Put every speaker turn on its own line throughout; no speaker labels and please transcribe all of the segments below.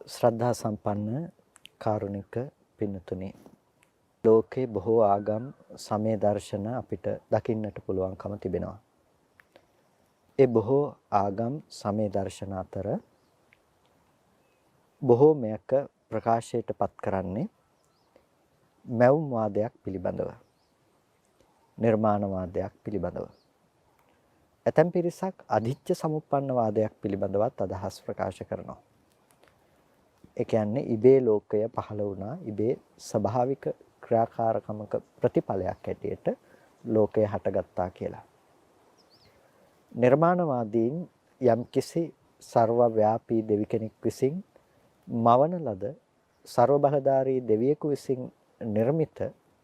ශ්‍රද්ධා සම්පන්න කාරුණික පින්තුනි, ලෝකේ බොහෝ ආගම් සමය දර්ශන අපිට දකින්නට පුළුවන්කම තිබෙනවා. ඒ බොහෝ ආගම් සමය දර්ශන අතර බොහෝමයක ප්‍රකාශයට පත් කරන්නේ මැවුම් වාදයක් පිළිබඳව, නිර්මාණවාදයක් පිළිබඳව. ඇතැම් පිරිසක් අධිච්ච සමුප්පන්න වාදයක් පිළිබඳවත් අදහස් ප්‍රකාශ කරනවා. ඒ කියන්නේ ඉබේ ලෝකය පහළ වුණා, ඉබේ ස්වභාවික ක්‍රියාකාරකමක ප්‍රතිඵලයක් හැටියට ලෝකය හටගත්තා කියලා. නිර්මාණවාදීන් යම්කිසි ਸਰවව්‍යාපී දෙවි කෙනෙක් විසින් මවන ලද ਸਰවබලධාරී දෙවියෙකු විසින් නිර්මිත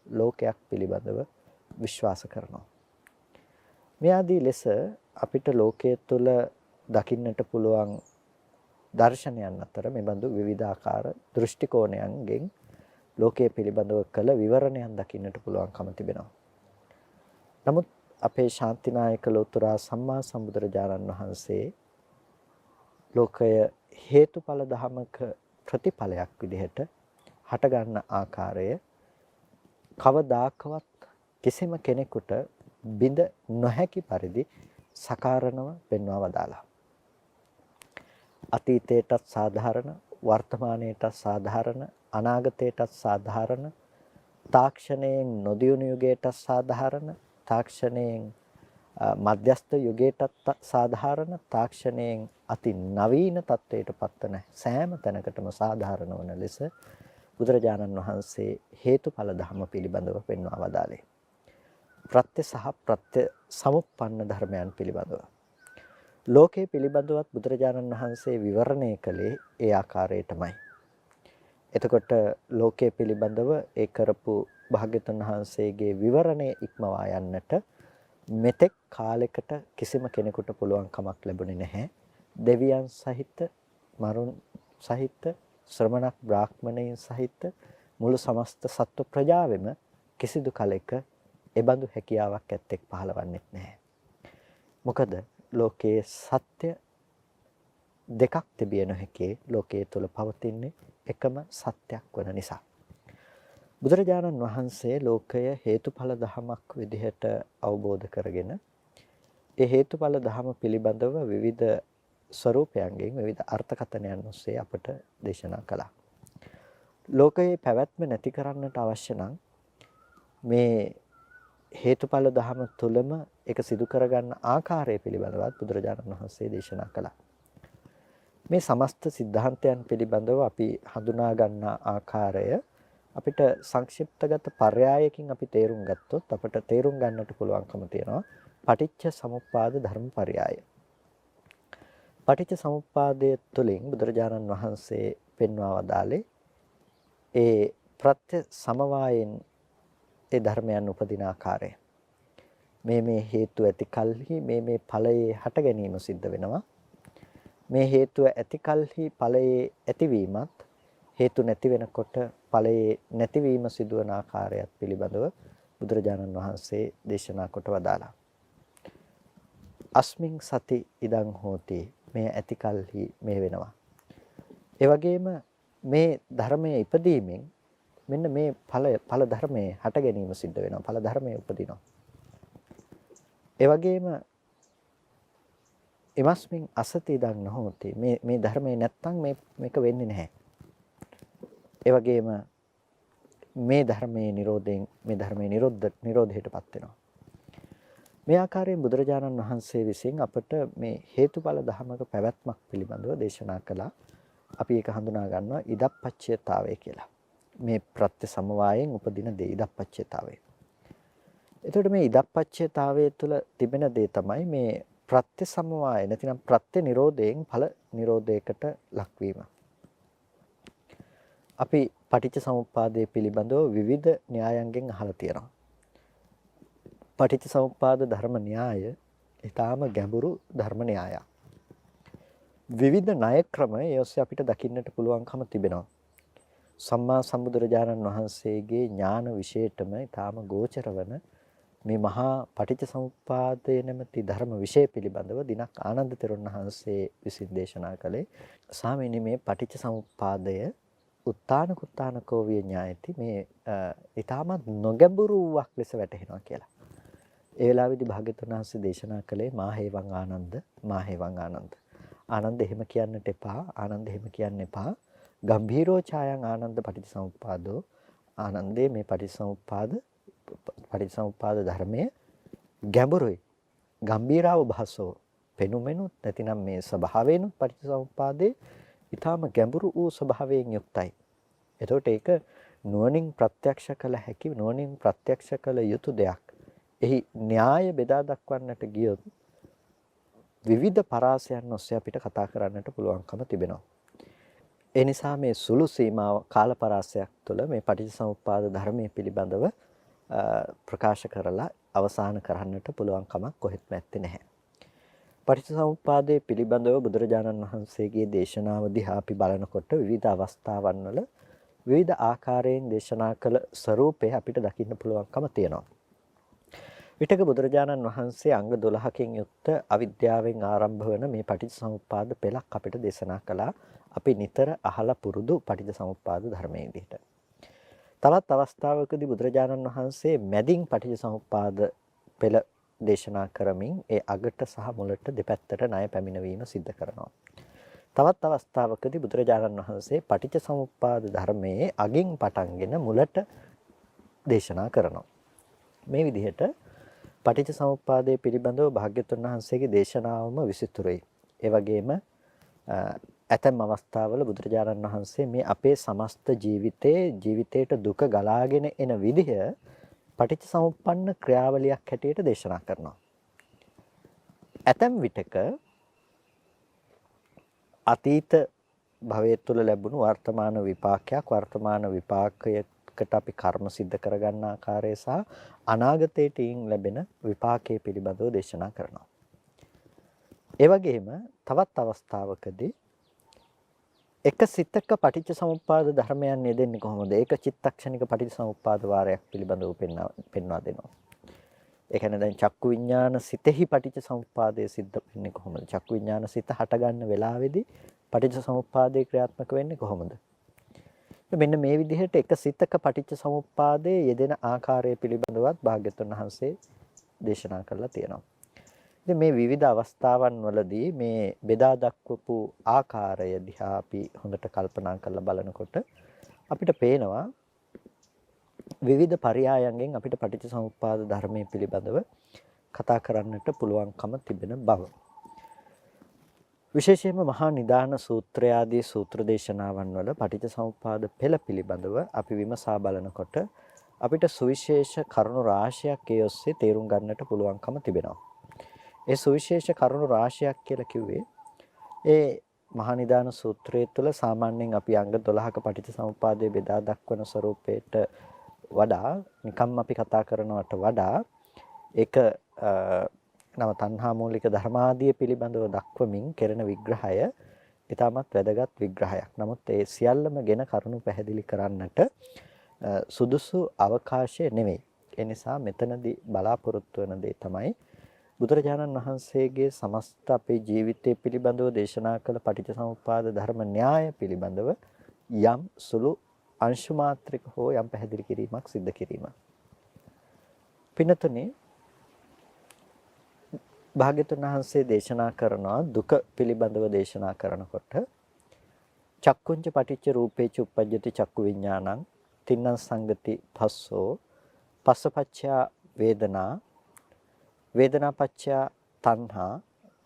ලෝකයක් පිළිබඳව විශ්වාස කරනවා. මේ ආදී ලෙස අපිට ලෝකයේ තුල දකින්නට පුළුවන් දර්ශනයන් අතර මෙබඳු විවිධාකාර දෘෂ්ටි කෝණයන්ගෙන් ලෝකයේ පිළිබඳව කළ විවරණයන් දකින්නට පුළුවන්කම තිබෙනවා. නමුත් අපේ ශාන්තිනායක ලෝතුරා සම්මා සම්බුදුරජාණන් වහන්සේ ලෝකය හේතුඵල ධමක ප්‍රතිඵලයක් විදිහට හටගන්න ආකාරය කවදාකවත් කිසිම කෙනෙකුට බිඳ නොහැකි පරිදි සකාරණව පෙන්වා වදාලා. අතීතයටත් සාධාරණ, වර්තමානයටත් සාධාරණ, අනාගතයටත් සාධාරණ, තාක්ෂණයෙන් නොදියුණු යුගයටත් සාධාරණ, තාක්ෂණයෙන් මධ්‍යස්ථ යුගයටත් සාධාරණ, තාක්ෂණයෙන් අති නවීන තත්වයට පත්වන සෑම තැනකටම සාධාරණ වන ලෙස බුදුරජාණන් වහන්සේ හේතුඵල ධර්ම පිළිබඳව පෙන්වා වදාළේ. ප්‍රත්‍ය සහ ප්‍රත්‍ය සමුප්පන්න ධර්මයන් පිළිබඳව. ලෝකයේ පිළිබඳවත් බුදුරජාණන් වහන්සේ විවරණය කළේ ඒ ආකාරයටමයි. එතකොට ලෝකයේ පිළිබඳව ඒ කරපු භාග්‍යතුන් වහන්සේගේ විවරණය ඉක්මවා යන්නට මෙතෙක් කාලයකට කිසිම කෙනෙකුට පුළුවන් කමක් ලැබුණේ නැහැ. දෙවියන් සහිත, මරුන් සහිත, ශ්‍රමණක් බ්‍රාහ්මණයින් සහිත මුළු සමස්ත සත්ව ප්‍රජාවෙම කිසිදු කලෙක එබඳු හැකියාවක් ඇත්තෙක් පහළවන්නේත් නැහැ. මොකද ලෝකයේ සත්‍ය දෙකක් තිබිය නොහැකි, ලෝකයේ තුල පවතින්නේ එකම සත්‍යයක් වන නිසා. බුදුරජාණන් වහන්සේ ලෝකය හේතුඵල ධමයක් විදිහට අවබෝධ කරගෙන ඒ හේතුඵල ධම පිළිබඳව විවිධ ස්වરૂපයන්ගෙන් විවිධ අර්ථකථනයන් ඔස්සේ අපට දේශනා කළා. ලෝකයේ පැවැත්ම නැති කරන්නට අවශ්‍ය නම් මේ හේතුඵල ධම තුලම ඒක සිදු කරගන්න ආකාරය පිළිබඳවත් බුදුරජාණන් වහන්සේ දේශනා කළා. මේ සමස්ත સિદ્ધාන්තයන් පිළිබඳව අපි හඳුනා ගන්නා ආකාරය අපිට සංක්ෂිප්තගත පර්යායකින් අපි තේරුම් ගත්තොත් අපට තේරුම් ගන්නට පුළුවන්කම තියෙනවා පටිච්ච සමුප්පාද ධර්ම පර්යාය. පටිච්ච සමුප්පාදයේ තුලින් බුදුරජාණන් වහන්සේ පෙන්වා වදාළේ ඒ ප්‍රත්‍ය සමவாயෙන් ඒ ධර්මයන් උපදින ආකාරය. මේ හේතු ඇති කල්හි මේ ඵලයේ හට ගැනීම සිද්ධ වෙනවා. මේ හේතුව ඇති කල්හි ඵලයේ ඇතිවීමත්, හේතු නැති වෙනකොට ඵලයේ නැතිවීම සිදුවන ආකාරයත් පිළිබඳව බුදුරජාණන් වහන්සේ දේශනා කොට වදාළා. අස්මින් සති ඉදං හෝති, මේ ඇති කල්හි මේ වෙනවා. ඒ වගේම මේ ධර්මයේ ඉපදීමෙන් මෙන්න මේ ඵල ධර්මයේ හට ගැනීම සිද්ධ වෙනවා. ඵල ධර්මයේ උපදිනවා. ඒ වගේම එමස්මින් අසති ඉදං නොහෝති, මේ ධර්මයේ නැත්තම් මේක වෙන්නේ නැහැ. ඒ වගේම මේ ධර්මයේ නිරෝධයෙන් මේ ධර්මයේ නිරෝධයටපත් වෙනවා. මේ ආකාරයෙන් බුදුරජාණන් වහන්සේ විසින් අපට මේ හේතුඵල ධර්මක පැවැත්මක් පිළිබඳව දේශනා කළා. අපි ඒක හඳුනා ගන්නවා ඉදප්පච්චයතාවය කියලා. මේ ප්‍රත්‍ය සමவாயෙන් උපදින දේ ඉදප්පච්චයතාවය. එතකොට මේ ඉදප්පච්චයතාවය තුළ තිබෙන දේ තමයි මේ ප්‍රත්‍ය සමவாய නැතිනම් ප්‍රත්‍ය නිරෝධයෙන් ඵල නිරෝධයකට ලක්වීම. අපි පටිච්ච සමුප්පාදයේ පිළිබඳව විවිධ න්‍යායන්ගෙන් අහලා තියෙනවා. පටිච්ච සමුප්පාද ධර්ම න්‍යාය ඊටාම ගැඹුරු ධර්ම න්‍යායක්. විවිධ ණය ක්‍රම ඒ ඔස්සේ අපිට දකින්නට පුළුවන්කම තිබෙනවා. සම්මා සම්බුදුරජාණන් වහන්සේගේ ඥාන විශේෂයටම ඊටාම ගෝචර වන මේ මහා පටිච්චසමුප්පාදය නැමැති ධර්ම විෂය පිළිබඳව දිනක් ආනන්ද තෙරුන් වහන්සේ විසින් දේශනා කළේ ස්වාමීනි මේ පටිච්චසමුප්පාදය උත්තාන කුත්තානකෝ විය ඥායති මේ ඊටමත් නොගැඹුරු වූවක් ලෙස වැටහෙනවා කියලා. ඒ වෙලාවේදී භාග්‍යවතුන් වහන්සේ දේශනා කළේ මාහේවං ආනන්ද මාහේවං ආනන්ද. ආනන්ද එහෙම කියන්නට එපා. ආනන්ද එහෙම කියන්න එපා. ගම්භීරෝ ඡායං ආනන්ද පටිච්චසමුප්පාදෝ. ආනන්දේ මේ පටිච්චසමුප්පාද ධර්මයේ ගැඹුරුයි. ගම්භීරව භාසෝ පෙනුමෙනුත් නැතිනම් මේ ස්වභාවයෙන්ුත් පටිච්චසමුප්පාදේ ඊටාම ගැඹුරු වූ ස්වභාවයෙන් යුක්තයි. එතකොට ඒක නුවණින් ප්‍රත්‍යක්ෂ කළ හැකි නුවණින් ප්‍රත්‍යක්ෂ කළ යුතු දෙයක්. එහි න්‍යාය බෙදා දක්වන්නට ගියොත් විවිධ පරාසයන් ඔස්සේ අපිට කතා කරන්නට පුළුවන්කම තිබෙනවා. ඒ නිසා මේ සුළු සීමාව කාල පරාසයක් තුළ මේ පටිච්චසමුප්පාද ධර්මයේ පිළිබඳව ප්‍රකාශ කරලා අවසන් කරන්නට පුළුවන් කමක් කොහෙත්ම නැත්තේ නැහැ. පටිච්චසමුප්පාදයේ පිළිබඳව බුදුරජාණන් වහන්සේගේ දේශනාව දිහා අපි බලනකොට විවිධ අවස්ථාවන් වල විවිධ ආකාරයෙන් දේශනා කළ ස්වરૂපය අපිට දකින්න පුළුවන්කම තියෙනවා. විතක බුදුරජාණන් වහන්සේ අංග 12කින් යුක්ත අවිද්‍යාවෙන් ආරම්භ වන මේ පටිච්චසමුප්පාද පෙළක් අපිට දේශනා කළා. අපි නිතර අහලා පුරුදු පටිච්චසමුප්පාද ධර්මයේ විදිහට. තවත් අවස්ථාවකදී බුදුරජාණන් වහන්සේ මැදින් පටිච්චසමුප්පාද පෙළ දේශනා කරමින් ඒ අගට සහ මුලට දෙපැත්තට ණය පැමිණවීම සිද්ධ කරනවා. තවත් අවස්ථාවකදී බුදුරජාණන් වහන්සේ පටිච්චසමුප්පාද ධර්මයේ අගින් පටන්ගෙන මුලට දේශනා කරනවා. මේ විදිහට පටිච්චසමුප්පාදයේ පිළිබඳව භාග්‍යවතුන් වහන්සේගේ දේශනාවම විසිතුරුයි. ඒ වගේම ඇතැම් අවස්ථාවල බුදුරජාණන් වහන්සේ මේ අපේ සමස්ත ජීවිතයට දුක ගලාගෙන එන විදිහ පටිච්චසමුප්පන්න ක්‍රියාවලියක් හැටියට දේශනා කරනවා. ඇතැම් විටක අතීත භවයේ තුල ලැබුණු වර්තමාන විපාකයකට අපි කර්ම සිද්ධ කරගන්න ආකාරය සහ අනාගතයට ලැබෙන විපාකයේ පිළිබඳව දේශනා කරනවා. ඒ වගේම තවත් අවස්ථාවකදී එක සිතක පටිච්චසමුප්පාද ධර්මයන් යෙදෙන්නේ කොහොමද? ඒක චිත්තක්ෂණික පටිච්චසමුප්පාද වාරයක් පිළිබඳව පෙන්වා දෙනවා. ඒ කියන්නේ දැන් චක්කු විඥාන සිතෙහි පටිච්චසමුප්පාදය සිද්ධ වෙන්නේ කොහොමද? චක්කු විඥාන සිත හටගන්න වෙලාවේදී පටිච්චසමුප්පාදේ ක්‍රියාත්මක වෙන්නේ කොහොමද? මෙන්න මේ විදිහට එක සිතක පටිච්චසමුප්පාදයේ යෙදෙන ආකාරය පිළිබඳවත් භාග්‍යවතුන් වහන්සේ දේශනා කරලා තියෙනවා. ඉතින් මේ විවිධ අවස්ථාවන් වලදී මේ බෙදා දක්වපු ආකාරය දිහා අපි හොඳට කල්පනා කරලා බලනකොට අපිට පේනවා විවිධ පරයයන්ගෙන් අපිට පටිච්චසමුප්පාද ධර්මයේ පිළිබඳව කතා කරන්නට පුළුවන්කම තිබෙන බව. විශේෂයෙන්ම මහා නිදාන සූත්‍රය ආදී සූත්‍ර දේශනාවන් වල පටිච්චසමුප්පාද පෙළ පිළිබඳව අපි විමසා බලනකොට අපිට සුවිශේෂ කරුණු රාශියක් ඒ ඔස්සේ තේරුම් ගන්නට පුළුවන්කම තිබෙනවා. ඒ සුවිශේෂ කරුණු රාශියක් කියලා කිව්වේ ඒ මහා නිදාන සූත්‍රය තුළ සාමාන්‍යයෙන් අපි අංග 12ක පටිච්චසමුප්පාදයේ බෙදා දක්වන ස්වરૂපයට වඩා නිකම්ම අපි කතා කරනවට වඩා ඒක නව තණ්හා මූලික ධර්මාදිය පිළිබඳව දක්වමින් කෙරෙන විග්‍රහය ඊටමත් වැදගත් විග්‍රහයක්. නමුත් ඒ සියල්ලම ගෙන කරුණු පැහැදිලි කරන්නට සුදුසු අවකාශය නෙවෙයි. ඒ නිසා මෙතනදී බලාපොරොත්තු වෙන දේ තමයි බුදුරජාණන් වහන්සේගේ සමස්ත අපේ ජීවිතය පිළිබඳව දේශනා කළ පටිච්චසමුප්පාද ධර්ම න්‍යාය පිළිබඳව යම් සුළු අංශු මාත්‍රික හෝ යම් පැහැදිලි කිරීමක් සිද්ධ කිරීම. පින්නතුනේ භාග්‍යවතුන් වහන්සේ දේශනා කරනවා දුක පිළිබඳව දේශනා කරනකොට චක්කුංච පටිච්ච රූපේච උප්පජ්ජති චක්කු විඥානං තින්නං සංගති පස්සෝ පස්සපච්චා වේදනා වේදනාපච්චා තණ්හා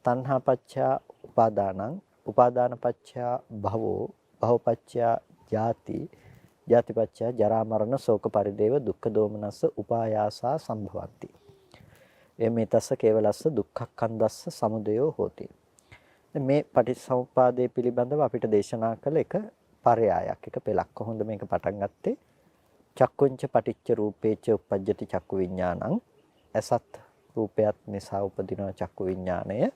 තණ්හාපච්චා උපාදානං උපාදානපච්චා භවෝ භවපච්චා ජාති ජාතිපච්චා ජරා මරණ ශෝක පරිදේව දුක්ඛ දෝමනස්ස උපායාසා සම්භවಂತಿ එමෙතස්ස කේවලස්ස දුක්ඛක්ඛන්දස්ස සමුදයෝ හෝති. මේ පටිච්චසමුප්පාදයේ පිළිබඳව අපිට දේශනා කළ එක පරයයක් එක පෙළක්. කොහොමද මේක පටන් ගත්තේ? චක්කුංච පටිච්ච රූපේච උප්පජ්ජති චක්කු විඥානං. අසත් රූපයත් නිසා උපදින චක්කු විඥාණය.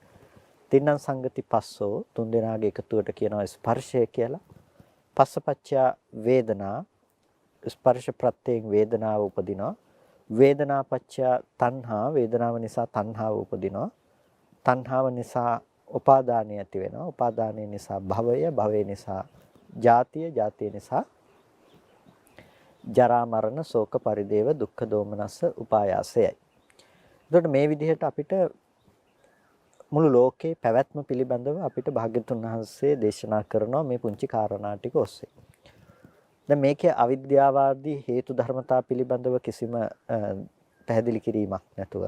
තින්නං සංගති පස්සෝ තුන් දෙනාගේ එකතුවට කියනවා ස්පර්ශය කියලා. පස්සපච්චා වේදනා ස්පර්ශ ප්‍රත්‍යයෙන් වේදනාව උපදිනවා. වේදනාපච්චය තණ්හා, වේදනාව නිසා තණ්හාව උපදිනවා. තණ්හාව නිසා උපාදානය ඇති වෙනවා. උපාදානය නිසා භවය, භවය නිසා ජාතිය, ජාතිය නිසා ජරා මරණ ශෝක පරිදේව දුක්ඛ දෝමනස්ස උපායාසයයි. එතකොට මේ විදිහට අපිට මුළු ලෝකේ පැවැත්ම පිළිබඳව අපිට භාග්‍යතුන් වහන්සේ දේශනා කරනවා මේ පුංචි කාරණා ටික ඔස්සේ. දැන් මේකේ අවිද්‍යාවාදී හේතු ධර්මතා පිළිබඳව කිසිම පැහැදිලි කිරීමක් නැතුව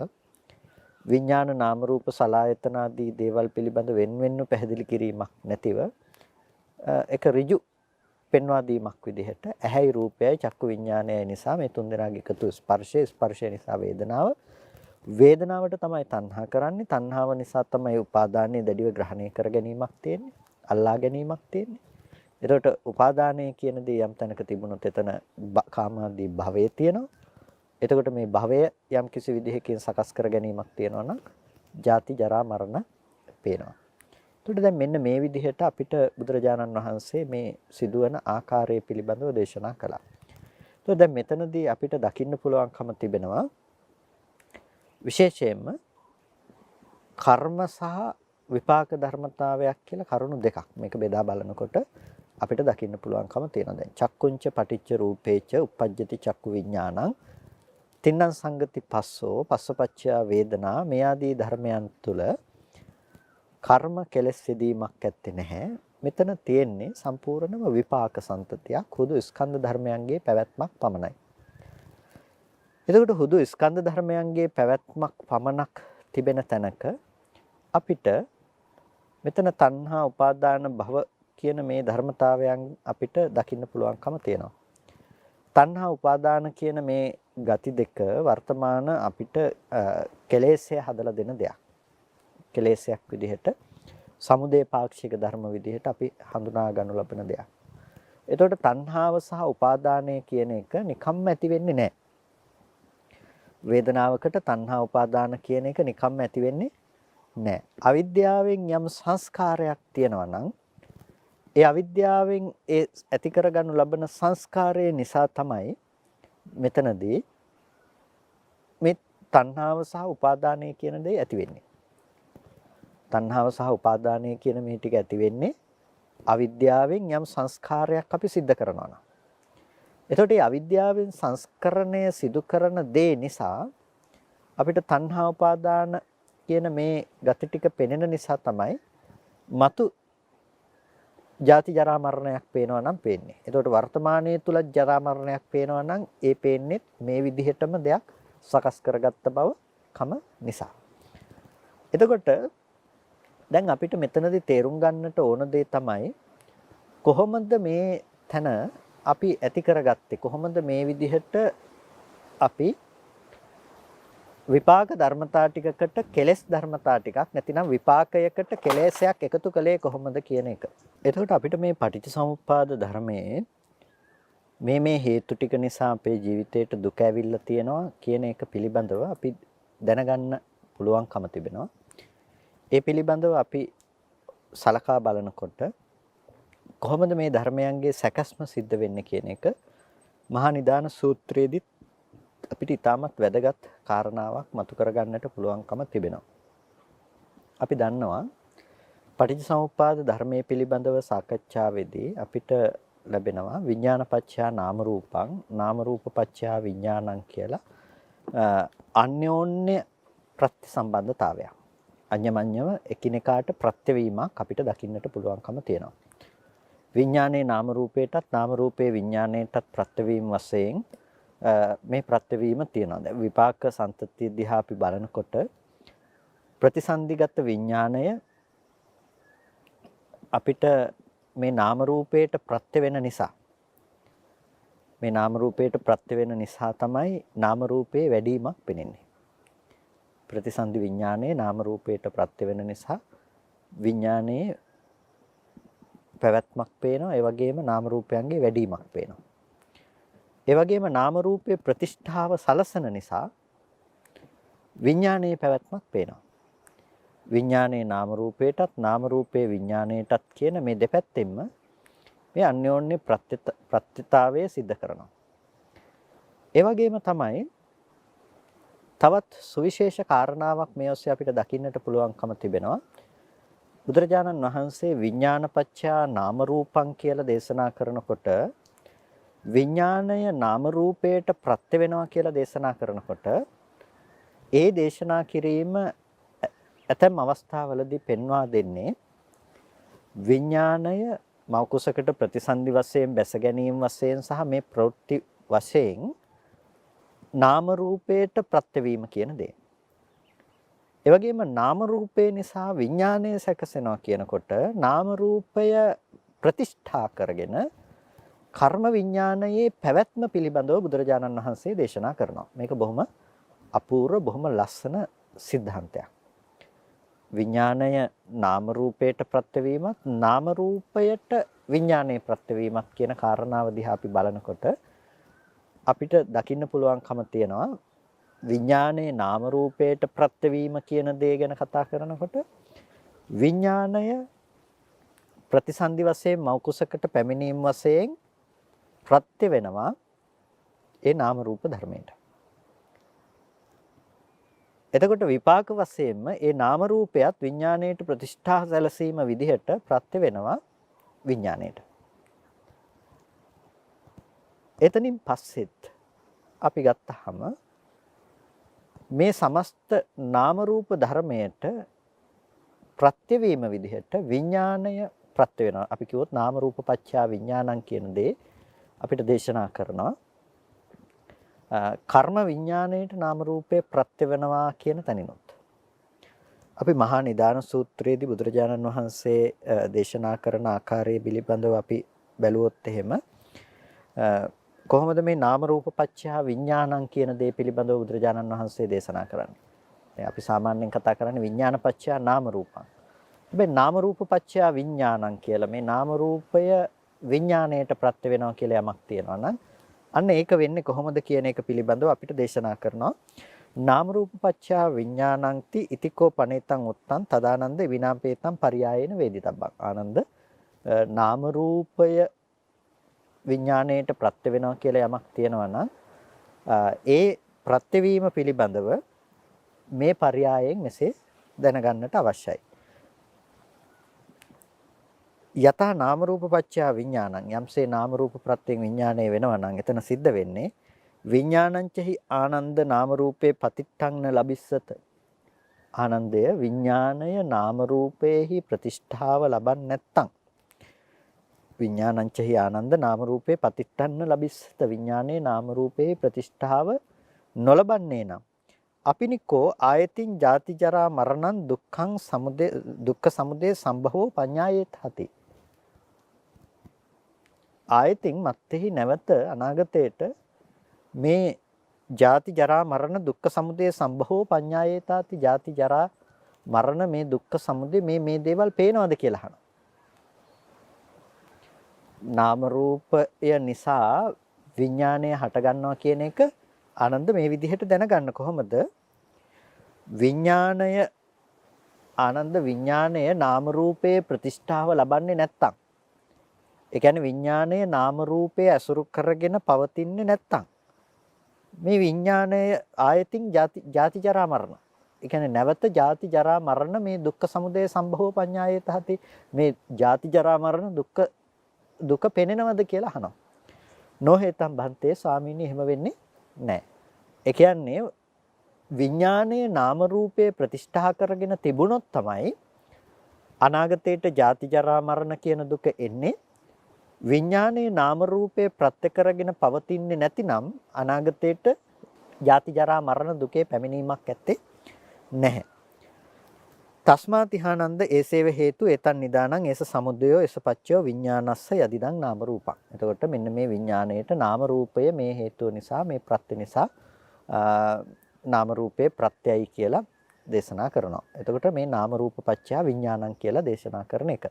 විඥාන නාම රූප සලආයතන ආදී දේවල් පිළිබඳ වෙන්වෙන්ව පැහැදිලි කිරීමක් නැතිව එක ඍජු පෙන්වා දීමක් විදිහට ඇහැයි රූපයයි චක්කු විඥානයයි නිසා මේ තුන් දෙනාගේ එකතු ස්පර්ශය, ස්පර්ශය නිසා වේදනාව, වේදනාවට තමයි තණ්හා කරන්නේ, තණ්හාව නිසා තමයි උපාදානයේ දැඩිව ග්‍රහණය කර ගැනීමක් තියෙන්නේ, අල්ලා ගැනීමක් තියෙන්නේ. එතකොට උපාදානය කියන දේ යම් තැනක තිබුණොත් එතන කාමාදී භවය තියෙනවා. එතකොට මේ භවය යම් කිසි විදිහකින් සකස් කර ගැනීමක් තියෙනවා නම් ජාති ජරා මරණ පේනවා. එතකොට දැන් මෙන්න මේ විදිහට අපිට බුදුරජාණන් වහන්සේ මේ සිදුවන ආකාරය පිළිබඳව දේශනා කළා. එතකොට දැන් මෙතනදී අපිට දකින්න පුළුවන්කම තිබෙනවා විශේෂයෙන්ම කර්ම සහ විපාක ධර්මතාවයක් කියලා කරුණු දෙකක්. මේක බෙදා බලනකොට අපිට දකින්න පුළුවන්කම තියෙනවා. දැන් චක්කුංච පටිච්ච රූපේච uppajjati චක්කු විඥානං තින්නම් සංගති පස්සෝ පස්සපච්චය වේදනා මේ ආදී ධර්මයන් තුල කර්ම කෙලෙස් සිදීමක් ඇත්තේ නැහැ. මෙතන තියෙන්නේ සම්පූර්ණම විපාක සම්තතියක් හුදු ස්කන්ධ ධර්මයන්ගේ පැවැත්මක් පමණයි. එතකොට හුදු ස්කන්ධ ධර්මයන්ගේ පැවැත්මක් පමණක් තිබෙන තැනක අපිට මෙතන තණ්හා උපාදාන භව කියන මේ ධර්මතාවයන් අපිට දකින්න පුළුවන්කම තියෙනවා. තණ්හා උපාදාන කියන මේ ගති දෙක වර්තමාන අපිට කෙලෙස්ය හදලා දෙන දෙයක්. කෙලෙස්යක් විදිහට සමුදේ පාක්ෂික ධර්ම විදිහට අපි හඳුනා ගන්නු ලබන දෙයක්. එතකොට තණ්හාව සහ උපාදානය කියන එක නිකම්ම ඇති වෙන්නේ නැහැ. වේදනාවකට තණ්හා උපාදාන කියන එක නිකම්ම ඇති වෙන්නේ නැහැ. අවිද්‍යාවෙන් යම් සංස්කාරයක් තියෙනවා නම් ඒ අවිද්‍යාවෙන් ඒ ඇති කරගනු ලබන සංස්කාරය නිසා තමයි මෙතනදී මේ තණ්හාව සහ උපාදානය කියන දේ ඇති වෙන්නේ. තණ්හාව සහ උපාදානය කියන මේ ටික ඇති වෙන්නේ අවිද්‍යාවෙන් යම් සංස්කාරයක් අපි සිද්ධ කරනවා නම්. එතකොට මේ අවිද්‍යාවෙන් සංස්කරණය සිදු කරන දේ නිසා අපිට තණ්හා උපාදාන කියන මේ ගති ටික පෙනෙන නිසා තමයි මතු ජාති ජරා මරණයක් පේනවා නම් පේන්නේ. එතකොට වර්තමානයේ තුල ජරා මරණයක් පේනවා නම් ඒ පේන්නේ මේ විදිහටම දෙයක් සකස් කරගත්ත බව කම නිසා. එතකොට දැන් අපිට මෙතනදී තේරුම් ගන්නට ඕන දේ තමයි කොහොමද මේ තන අපි ඇති කරගත්තේ, කොහොමද මේ විදිහට අපි විපාක ධර්මතා ටිකකට කෙලෙස් ධර්මතා ටිකක් නැතිනම් විපාකයකට කෙලෙසයක් එකතු කළේ කොහොමද කියන එක. එතකොට අපිට මේ පටිච්චසමුප්පාද ධර්මයේ මේ හේතු ටික නිසා අපේ ජීවිතේට දුක ඇවිල්ලා තියෙනවා කියන එක පිළිබඳව අපි දැනගන්න පුළුවන්කම තිබෙනවා. ඒ පිළිබඳව අපි සලකා බලනකොට කොහොමද මේ ධර්මයන්ගේ සැකස්ම සිද්ධ වෙන්නේ කියන එක මහා නිදාන සූත්‍රයේදී අපිට ඉතාමත් වැදගත් කාරණාවක් මතු කරගන්නට පුළුවන්කම තිබෙනවා. අපි දන්නවා පටිච්චසමුප්පාද ධර්මයේ පිළිබඳව සාකච්ඡාවේදී අපිට ලැබෙනවා විඥානපච්චයා නාම රූපං නාම රූපපච්චයා විඥානං කියලා අන්‍යෝන්‍ය ප්‍රතිසම්බන්ධතාවයක්. අඤ්ඤමඤ්ඤව එකිනෙකාට ප්‍රත්‍යවීමක් අපිට දකින්නට පුළුවන්කම තියෙනවා. විඥානයේ නාම රූපයටත් නාම රූපයේ විඥාණයටත් ප්‍රත්‍යවීම වශයෙන් මේ ප්‍රත්‍යවීම තියෙනවා. දැන් විපාක සම්තතිය දිහා අපි බලනකොට ප්‍රතිසන්දිගත විඥාණය අපිට මේ නාම රූපයට ප්‍රත්‍ය වෙන නිසා තමයි නාම රූපයේ වැඩිමක් පෙනෙන්නේ. ප්‍රතිසන්දි විඥානයේ නාම රූපයට ප්‍රත්‍ය වෙන නිසා විඥානයේ පැවැත්මක් පේනවා. ඒ වගේම නාම රූපයන්ගේ වැඩිමක් පේනවා. ඒ වගේම නාම රූපයේ ප්‍රතිෂ්ඨාව සලසන නිසා විඥානයේ පැවැත්මක් පේනවා. විඥානයේ නාම රූපයටත් නාම රූපයේ විඥානයටත් කියන මේ දෙපැත්තෙන්ම මේ අන්‍යෝන්‍ය ප්‍රත්‍යතාවය සිද්ධ කරනවා. ඒ වගේම තමයි තවත් සුවිශේෂ කාරණාවක් මේ ඔස්සේ අපිට දකින්නට පුළුවන්කම තිබෙනවා. බුදුරජාණන් වහන්සේ විඥානපච්චා නාම රූපං කියලා දේශනා කරනකොට විඥාණය නාම රූපයට ප්‍රත්‍ය වෙනවා කියලා දේශනා කරනකොට ඒ දේශනා කිරීම ඇතැම් අවස්ථාවලදී පෙන්වා දෙන්නේ විඥාණය මෞකුසකට ප්‍රතිසන්දි වශයෙන් බැස ගැනීම වශයෙන් සහ මේ ප්‍රවෘත්ති වශයෙන් නාම රූපයට ප්‍රත්‍ය වීම කියන දේ. ඒ වගේම නාම රූපේ නිසා විඥාණය සැකසෙනවා කියනකොට නාම රූපය ප්‍රතිෂ්ඨා කරගෙන කර්ම විඥානයේ පැවැත්ම පිළිබඳව බුදුරජාණන් වහන්සේ දේශනා කරනවා. මේක බොහොම අපූර්ව බොහොම ලස්සන સિદ્ધාන්තයක්. විඥාණය නාම රූපයට ප්‍රත්‍ය වීමත් නාම රූපයට විඥානයේ ප්‍රත්‍ය වීමත් කියන කාරණාව දිහා අපි බලනකොට අපිට දකින්න පුළුවන්කම තියෙනවා විඥානයේ නාම රූපයට ප්‍රත්‍ය වීම කියන දේ ගැන කතා කරනකොට විඥාණය ප්‍රතිසන්දි වශයෙන් මෞකුසකට පැමිණීම වශයෙන් ප්‍රත්‍ය වෙනවා ඒ නාම රූප ධර්මයට. එතකොට විපාක වශයෙන්ම ඒ නාම රූපයත් විඥාණයට ප්‍රතිෂ්ඨා සැලසීම විදිහට ප්‍රත්‍ය වෙනවා විඥාණයට. එතනින් පස්සෙත් අපි ගත්තාම මේ සමස්ත නාම රූප ධර්මයට ප්‍රත්‍ය වීම විදිහට විඥාණය ප්‍රත්‍ය වෙනවා. අපි කිව්වොත් නාම රූප පත්‍යා විඥානං කියන දේ අපිට දේශනා කරනවා. කර්ම විඥාණයට නාම රූපේ ප්‍රත්‍ය වෙනවා කියන තැනිනුත්. අපි මහා නිදාන සූත්‍රයේදී බුදුරජාණන් වහන්සේ දේශනා කරන ආකාරය පිළිබඳව අපි බැලුවොත් එහෙම කොහොමද මේ නාම රූප පත්‍යා විඥානං කියන දේ පිළිබඳව බුදුරජාණන් වහන්සේ දේශනා කරන්නේ. අපි සාමාන්‍යයෙන් කතා කරන්නේ විඥාන පත්‍යා නාම රූපං. හැබැයි නාම රූප පත්‍යා විඥානං කියලා මේ නාම රූපය විඥාණයට ප්‍රත්‍ය වෙනවා කියලා යමක් තියෙනවා නම් අන්න ඒක වෙන්නේ කොහොමද කියන එක පිළිබඳව අපිට දේශනා කරනවා. නාම රූප පත්‍යා විඥානංති ඉතිකෝ පනේතං උත්තං තදානන්ද විනාපේතං පරියායේන වේදිතබ්බං. ආනන්ද නාම රූපය විඥාණයට ප්‍රත්‍ය වෙනවා කියලා යමක් තියෙනවා නම් ඒ ප්‍රත්‍යවීම පිළිබඳව මේ පරයයන් මෙසේ දැනගන්නට අවශ්‍යයි. යතා නාම රූප පත්‍යා විඥානං යම්සේ නාම රූප ප්‍රත්‍යයෙන් විඥාණය වෙනවා නම් එතන සිද්ධ වෙන්නේ විඥානංචහි ආනන්ද නාම රූපේ පතිත්තං ලබිස්සත. ආනන්දය විඥාණය නාම රූපේහි ප්‍රතිෂ්ඨාව ලබන්නේ නැත්තම් විඥානංචහි ආනන්ද නාම රූපේ පතිත්තන්න ලබිස්සත විඥානයේ නාම රූපේ ප්‍රතිෂ්ඨාව නොලබන්නේ නම් අපිනිකෝ ආයතින් ජාති ජරා මරණං දුක්ඛං සමුදය දුක්ඛ සමුදය සම්භවෝ පඤ්ඤායේත හති. ආයතින් මත්තේහි නැවත අනාගතයේට මේ ජාති ජරා මරණ දුක්ඛ සමුදය සම්භවෝ පඤ්ඤායේතාති ජාති ජරා මරණ මේ දුක්ඛ සමුදය මේ දේවල් පේනවද කියලා අහනවා. නාම රූපය නිසා විඥාණය හට ගන්නවා කියන එක ආනන්ද මේ විදිහට දැනගන්න කොහොමද? විඥාණය ආනන්ද විඥාණය නාම රූපයේ ප්‍රතිෂ්ඨාව ලබන්නේ නැත්තම් ඒ කියන්නේ විඥාණය නාම රූපයේ අසුරු කරගෙන පවතින්නේ නැත්තම් මේ විඥාණය ආයතින් ජාති ජරා මරණ ඒ කියන්නේ නැවත ජාති ජරා මරණ මේ දුක්ඛ සමුදය සම්භව පඤ්ඤායේත හති මේ ජාති ජරා මරණ දුක පෙනෙනවද කියලා අහනවා. නොහේතම් බන්තේ ස්වාමීනි එහෙම වෙන්නේ නැහැ. ඒ කියන්නේ විඥානයේ නාම රූපයේ ප්‍රතිෂ්ඨා කරගෙන තිබුණොත් තමයි අනාගතයේට ජාති ජරා මරණ කියන දුක එන්නේ. විඥානයේ නාම රූපයේ ප්‍රත්‍ය කරගෙන පවතින්නේ නැතිනම් අනාගතයේට ජාති ජරා මරණ දුකේ පැමිණීමක් ඇත්තේ නැහැ. තස්මාතිහානන්ද ඒසේව හේතු ඒතන් නිදානං ඒස සමුදයෝ ඒස පච්චයෝ විඥානස්ස යදිදං නාම රූපං. එතකොට මෙන්න මේ විඥාණයට නාම රූපය මේ හේතුව නිසා මේ ප්‍රත්‍ය නිසා නාම රූපේ ප්‍රත්‍යයි කියලා දේශනා කරනවා. එතකොට මේ නාම රූප පච්චය විඥානං කියලා දේශනා කරන එක.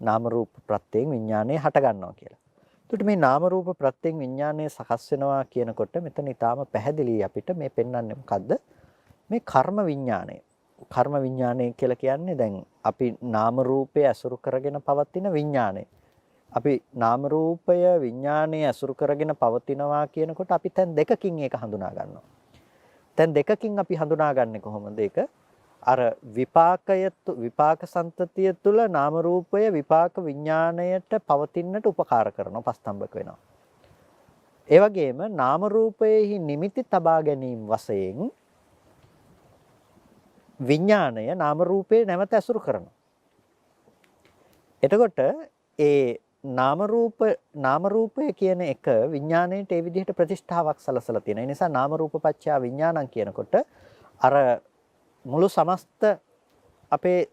නාම රූප ප්‍රත්‍යයෙන් විඥානය හට ගන්නවා කියලා. එතකොට මේ නාම රූප ප්‍රත්‍යයෙන් විඥානය සකස් වෙනවා කියනකොට මෙතන ඊටාම පැහැදිලි අපිට මේ පෙන්වන්නේ මොකද්ද? මේ කර්ම විඥානය. කර්ම විඥානය කියලා කියන්නේ දැන් අපි නාම රූපය අසුරු කරගෙන පවතින විඥානය. අපි නාම රූපය විඥානය අසුරු කරගෙන පවතිනවා කියනකොට අපි දැන් දෙකකින් ඒක හඳුනා ගන්නවා. දැන් දෙකකින් අපි හඳුනාගන්නේ කොහොමද ඒක? අර විපාක සන්තතිය තුළ නාම රූපය විපාක විඥාණයට පවතින්නට උපකාර කරනවා, පස්තම්බක වෙනවා. ඒ වගේම නාම රූපයේහි නිමිති තබා ගැනීම වශයෙන් විඥාණය නාම රූපේ නැවත ඇසුරු කරනවා. එතකොට ඒ නාම රූපය කියන එක විඥාණයට ඒ විදිහට ප්‍රතිෂ්ඨාවක් සලසලා තියෙනවා. ඒ නිසා නාම රූප පත්‍යා විඥානං කියනකොට අර මුළු සමස්ත අපේ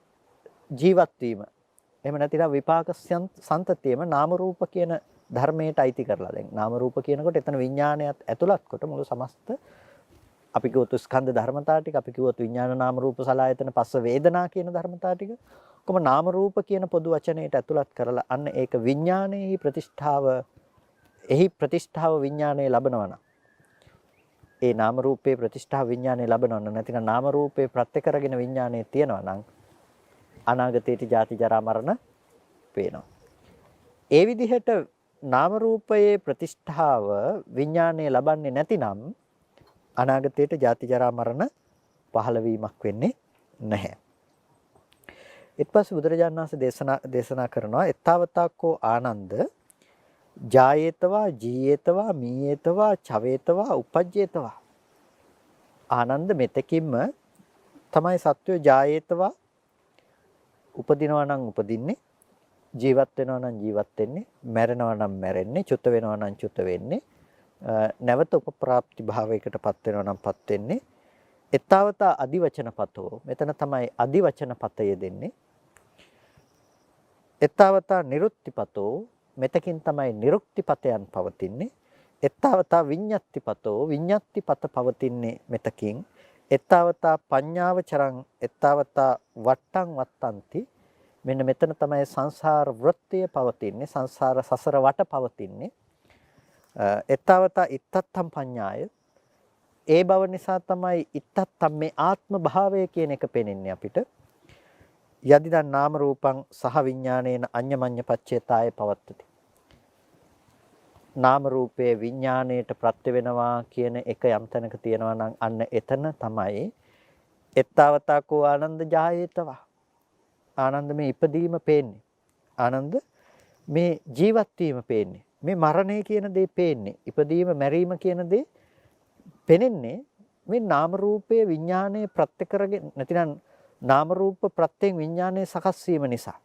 ජීවත් වීම එහෙම නැතිනම් විපාක සන්තතියම නාම රූප කියන ධර්මයට අයිති කරලා දැන් නාම රූප කියනකොට එතන විඥානයත් ඇතුළත් කොට මුළු සමස්ත අපි කිව්වොත් ස්කන්ධ ධර්මතා ටික අපි කිව්වොත් විඥාන නාම රූප සලආයතන පස්ස වේදනා කියන ධර්මතා ටික කොහොම නාම රූප කියන පොදු වචනයට ඇතුළත් කරලා අන්න ඒක විඥානයේ ප්‍රතිෂ්ඨාව විඥානයේ ලබනවා නම් ඒ නාම රූපේ ප්‍රතිෂ්ඨා විඥානය ලැබෙනව නැතිනම් නාම රූපේ ප්‍රත්‍ය කරගෙන විඥානය තියෙනවා නම් අනාගතයේදී ජාති ජරා මරණ පේනවා. ඒ විදිහට නාම රූපයේ ප්‍රතිෂ්ඨාව විඥානය ලබන්නේ නැතිනම් අනාගතයේදී ජාති ජරා මරණ පහළ වීමක් වෙන්නේ නැහැ. ඊට පස්සේ බුදුරජාණන් වහන්සේ දේශනා කරනවා එත්තවතාකෝ ආනන්ද ජායේතවා ජීයේතවා මීයේතවා චවේතවා උපජ්ජේතවා ආනන්ද මෙතකින්ම තමයි සත්වය ජායේතවා උපදිනවා නම් උපදින්නේ ජීවත් වෙනවා නම් ජීවත් වෙන්නේ මැරෙනවා නම් මැරෙන්නේ චුත වෙනවා නම් චුත වෙන්නේ නැවත උපප්‍රාප්ති භාවයකටපත් වෙනවා නම් පත් වෙන්නේ එත්තවතා අදිවචනපතෝ මෙතන තමයි අදිවචනපතය දෙන්නේ එත්තවතා නිරුත්තිපතෝ මෙතකින් තමයි නිරුක්තිපතයන් පවතින්නේ එත්තවතා විඤ්ඤාත්තිපතෝ විඤ්ඤාත්තිපත පවතින්නේ මෙතකින් එත්තවතා පඤ්ඤාවචරං එත්තවතා වට්ටං වත්තන්ති මෙන්න මෙතන තමයි සංසාර වෘත්තය පවතින්නේ සංසාර සසර වට පවතින්නේ එත්තවතා ඉත්තත්තම් පඤ්ඤාය ඒ බව නිසා තමයි ඉත්තත්තම් මේ ආත්ම භාවය කියන එක පෙනෙන්නේ අපිට යදිදන් නාම රූපං සහ විඥානේන අඤ්ඤමඤ්ඤ පච්චේතාය පවත්තති නාම රූපයේ විඥාණයට ප්‍රත්‍ය වෙනවා කියන එක යම් තැනක තියෙනවා නම් අන්න එතන තමයි එත්තවතාකෝ ආනන්ද ජායේතවා ආනන්ද මේ ඉපදීම පේන්නේ ආනන්ද මේ ජීවත් වීම පේන්නේ මේ මරණය කියන දේ පේන්නේ ඉපදීම මැරීම කියන දේ පෙනෙන්නේ මේ නාම රූපයේ විඥානයේ ප්‍රත්‍ය කරගෙන නැතිනම් නාම රූප ප්‍රත්‍යයෙන් විඥානයේ සකස් වීම නිසා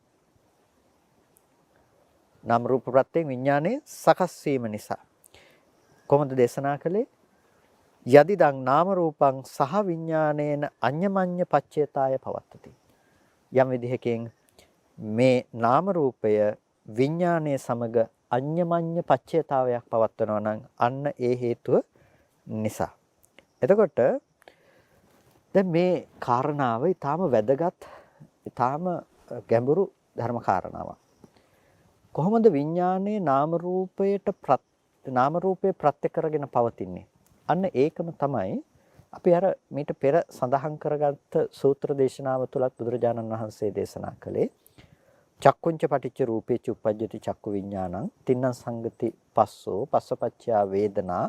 නාම රූප ප්‍රත්‍යයෙන් විඥානයේ සකස් වීම නිසා කොහොමද දේශනා කළේ යදිදං නාම රූපං සහ විඥානේන අඤ්ඤමඤ්ඤ පච්චේතාය පවත්තති යම් විදිහකින් මේ නාම රූපය විඥානයේ සමග අඤ්ඤමඤ්ඤ පච්චේතාවයක් පවත්වනවා නම් අන්න ඒ හේතුව නිසා එතකොට දැන් මේ කාරණාව ඊටාම වැදගත් ඊටාම ගැඹුරු ධර්ම කාරණාවක් කොහොමද විඥානයේ නාම රූපේ ප්‍රත්‍ය කරගෙන පවතින්නේ අන්න ඒකම තමයි අපි අර මීට පෙර සඳහන් කරගත්ත සූත්‍ර දේශනාව තුලත් බුදුරජාණන් වහන්සේ දේශනා කළේ චක්කුංච පටිච්ච රූපේච උප්පජ්ජති චක්කු විඥානං තින්නම් සංගති පස්සෝ පස්සපච්චයා වේදනා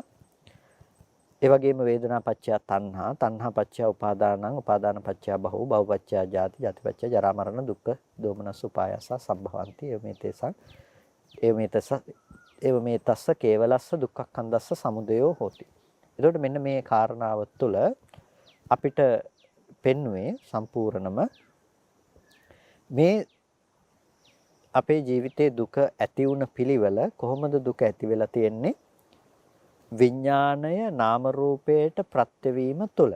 ඒ වගේම වේදනා පච්චයා තණ්හා තණ්හා පච්චයා උපාදානං උපාදාන පච්චයා භවෝ භව පච්චයා ජාති ජාති පච්චයා ජරා මරණ දුක්ඛ දෝමනස් උපායස සම්භවಂತಿ එවමෙතස්ස කේවලස්ස දුක්ඛක්ඛන්දස්ස සමුදයෝ හෝති. එතකොට මෙන්න මේ කාරණාව තුළ අපිට පෙන්වුවේ සම්පූර්ණම මේ අපේ ජීවිතයේ දුක ඇති වුණ පිළිවෙල කොහොමද දුක ඇති වෙලා තියෙන්නේ විඥාණය නාම රූපයට ප්‍රත්‍ය වීම තුළ.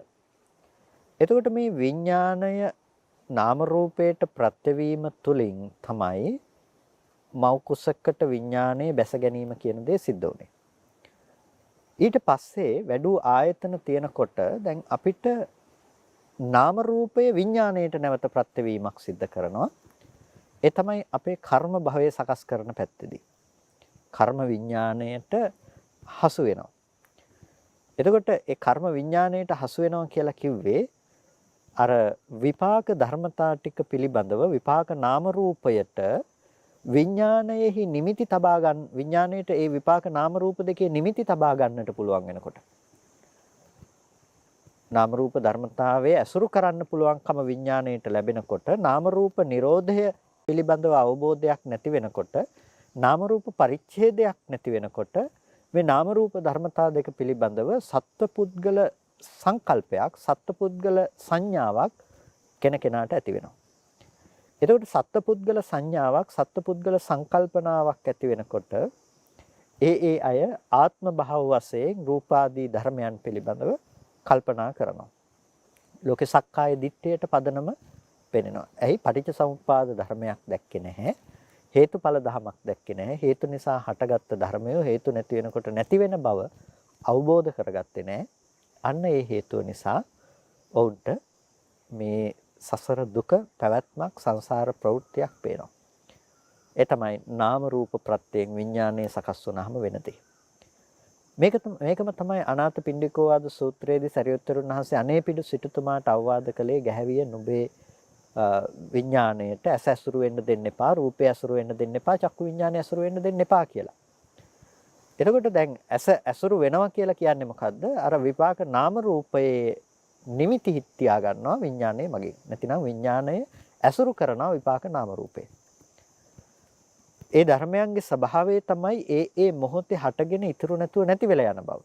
එතකොට මේ විඥාණය නාම රූපයට ප්‍රත්‍ය වීම තුළින් තමයි මව් කුසකට විඥාණය බැස ගැනීම කියන දේ සිද්ධ වුනේ. ඊට පස්සේ වැඩි ආයතන තියෙනකොට දැන් අපිට නාම රූපය විඥාණයට නැවත ප්‍රත්‍ය වීමක් සිද්ධ කරනවා. ඒ තමයි අපේ කර්ම භවය සකස් කරන පැත්තේදී. කර්ම විඥාණයට හසු වෙනවා. එතකොට ඒ කර්ම විඥාණයට හසු වෙනවා කියලා කිව්වේ අර විපාක ධර්මතා ටික පිළිබඳව විපාක නාම රූපයට විඥාණයෙහි නිමිති තබා ගන්න විඥාණයට ඒ විපාක නාම රූප දෙකේ නිමිති තබා ගන්නට පුළුවන් වෙනකොට නාම රූප ධර්මතාවයේ අසුරු කරන්න පුළුවන්කම විඥාණයට ලැබෙනකොට නාම රූප නිරෝධය පිළිබඳව අවබෝධයක් නැති වෙනකොට නාම රූප පරිච්ඡේදයක් නැති වෙනකොට මේ නාම රූප ධර්මතා දෙක පිළිබඳව සත්පුද්ගල සංකල්පයක් සත්පුද්ගල සංඥාවක් කෙනකෙනාට ඇති වෙනවා. එතකොට සත්පුද්ගල සංඥාවක් සත්පුද්ගල සංකල්පනාවක් ඇති වෙනකොට ඒ අය ආත්ම භාව වශයෙන් රූපාදී ධර්මයන් පිළිබඳව කල්පනා කරනවා. ලෝකේ සක්කාය දිට්ඨියට පදනම පෙනෙනවා. එහි පටිච්ච සමුප්පාද ධර්මයක් දැක්කේ නැහැ. හේතුඵල ධමයක් දැක්කේ නැහැ. හේතු නිසා හටගත්ත ධර්මය හේතු නැති වෙනකොට නැති වෙන බව අවබෝධ කරගත්තේ නැහැ. අන්න ඒ හේතුව නිසා ඔවුන්ට මේ සසර දුක පැවැත්මක් සංසාර ප්‍රවෘත්තියක් පේනවා. ඒ තමයි නාම රූප ප්‍රත්‍යයෙන් විඥානයේ සකස් වුනහම වෙන දේ. මේකම තමයි අනාථපිණ්ඩිකෝවාද සූත්‍රයේදී සරියුත්තරුන් වහන්සේ අනේපිඩු සිටුතුමාට අවවාද කළේ ගැහැවිය නුඹේ විඥාණයට ඇස ඇසුරු වෙන්න දෙන්න එපා, රූපය ඇසුරු වෙන්න දෙන්න එපා, චක්කු විඥානය ඇසුරු වෙන්න දෙන්න එපා කියලා. එතකොට දැන් ඇස ඇසුරු වෙනවා කියලා කියන්නේ මොකද්ද? අර විපාක නාම රූපයේ නිමිති හිත් තියා ගන්නවා විඥානයේ මගේ. නැතිනම් විඥානය ඇසුරු කරනවා විපාක නාම රූපේ. ඒ ධර්මයන්ගේ ස්වභාවය තමයි ඒ මොහොතේ හටගෙන ඉතුරු නැතුව නැති වෙලා යන බව.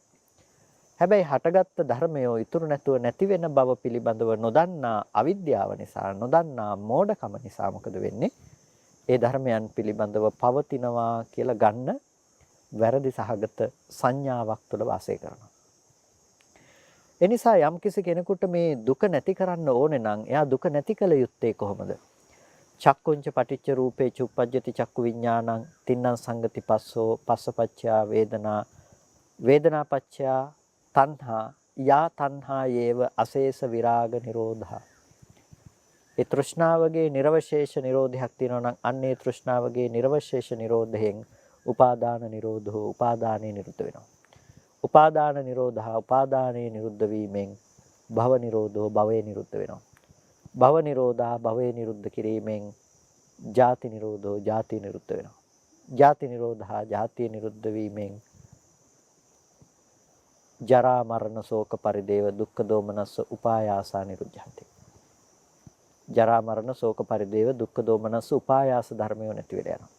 හැබැයි හටගත්ත ධර්මය ඉතුරු නැතුව නැති වෙන බව පිළිබඳව නොදන්නා අවිද්‍යාව නිසා නොදන්නා මෝඩකම නිසා මොකද වෙන්නේ? ඒ ධර්මයන් පිළිබඳව පවතිනවා කියලා ගන්න වැරදි සහගත සංඥාවක් තුළ වාසය කරනවා. ඒ නිසා යම්කිසි කෙනෙකුට මේ දුක නැති කරන්න ඕනේ නම් එයා දුක නැති කළ යුත්තේ කොහොමද? චක්කුංච පටිච්ච රූපේ චුප්පජ්ජති චක්කු විඥානං තින්නම් සංගති පස්සෝ පස්සපච්චා වේදනා වේදනාපච්චා තණ්හා යා තණ්හා යේව අශේෂ විරාග නිරෝධා. ඒ තෘෂ්ණාවගේ නිර්වශේෂ නිරෝධයක් තියෙනවා නම් අන්නේ තෘෂ්ණාවගේ නිර්වශේෂ නිරෝධයෙන් උපාදාන නිරෝධෝ උපාදානේ නිරුද්ධ වෙනවා. උපාදාන නිරෝධා උපාදානේ නිරුද්ධ වීමෙන් භව නිරෝධෝ භවේ නිරුද්ධ වෙනවා. භව නිරෝධා භවේ නිරුද්ධ කිරීමෙන් ජාති නිරෝධෝ ජාති නිරුද්ධ වෙනවා. ජාති නිරෝධා ජාතිය නිරුද්ධ වීමෙන් ජරා මරණ ශෝක පරිදේව දුක්ඛ දෝමනස්ස උපායාසා නිරුද්ධಂತಿ. ජරා මරණ ශෝක පරිදේව දුක්ඛ දෝමනස්ස උපායාස ධර්මයෝ නැති වෙලා යනවා.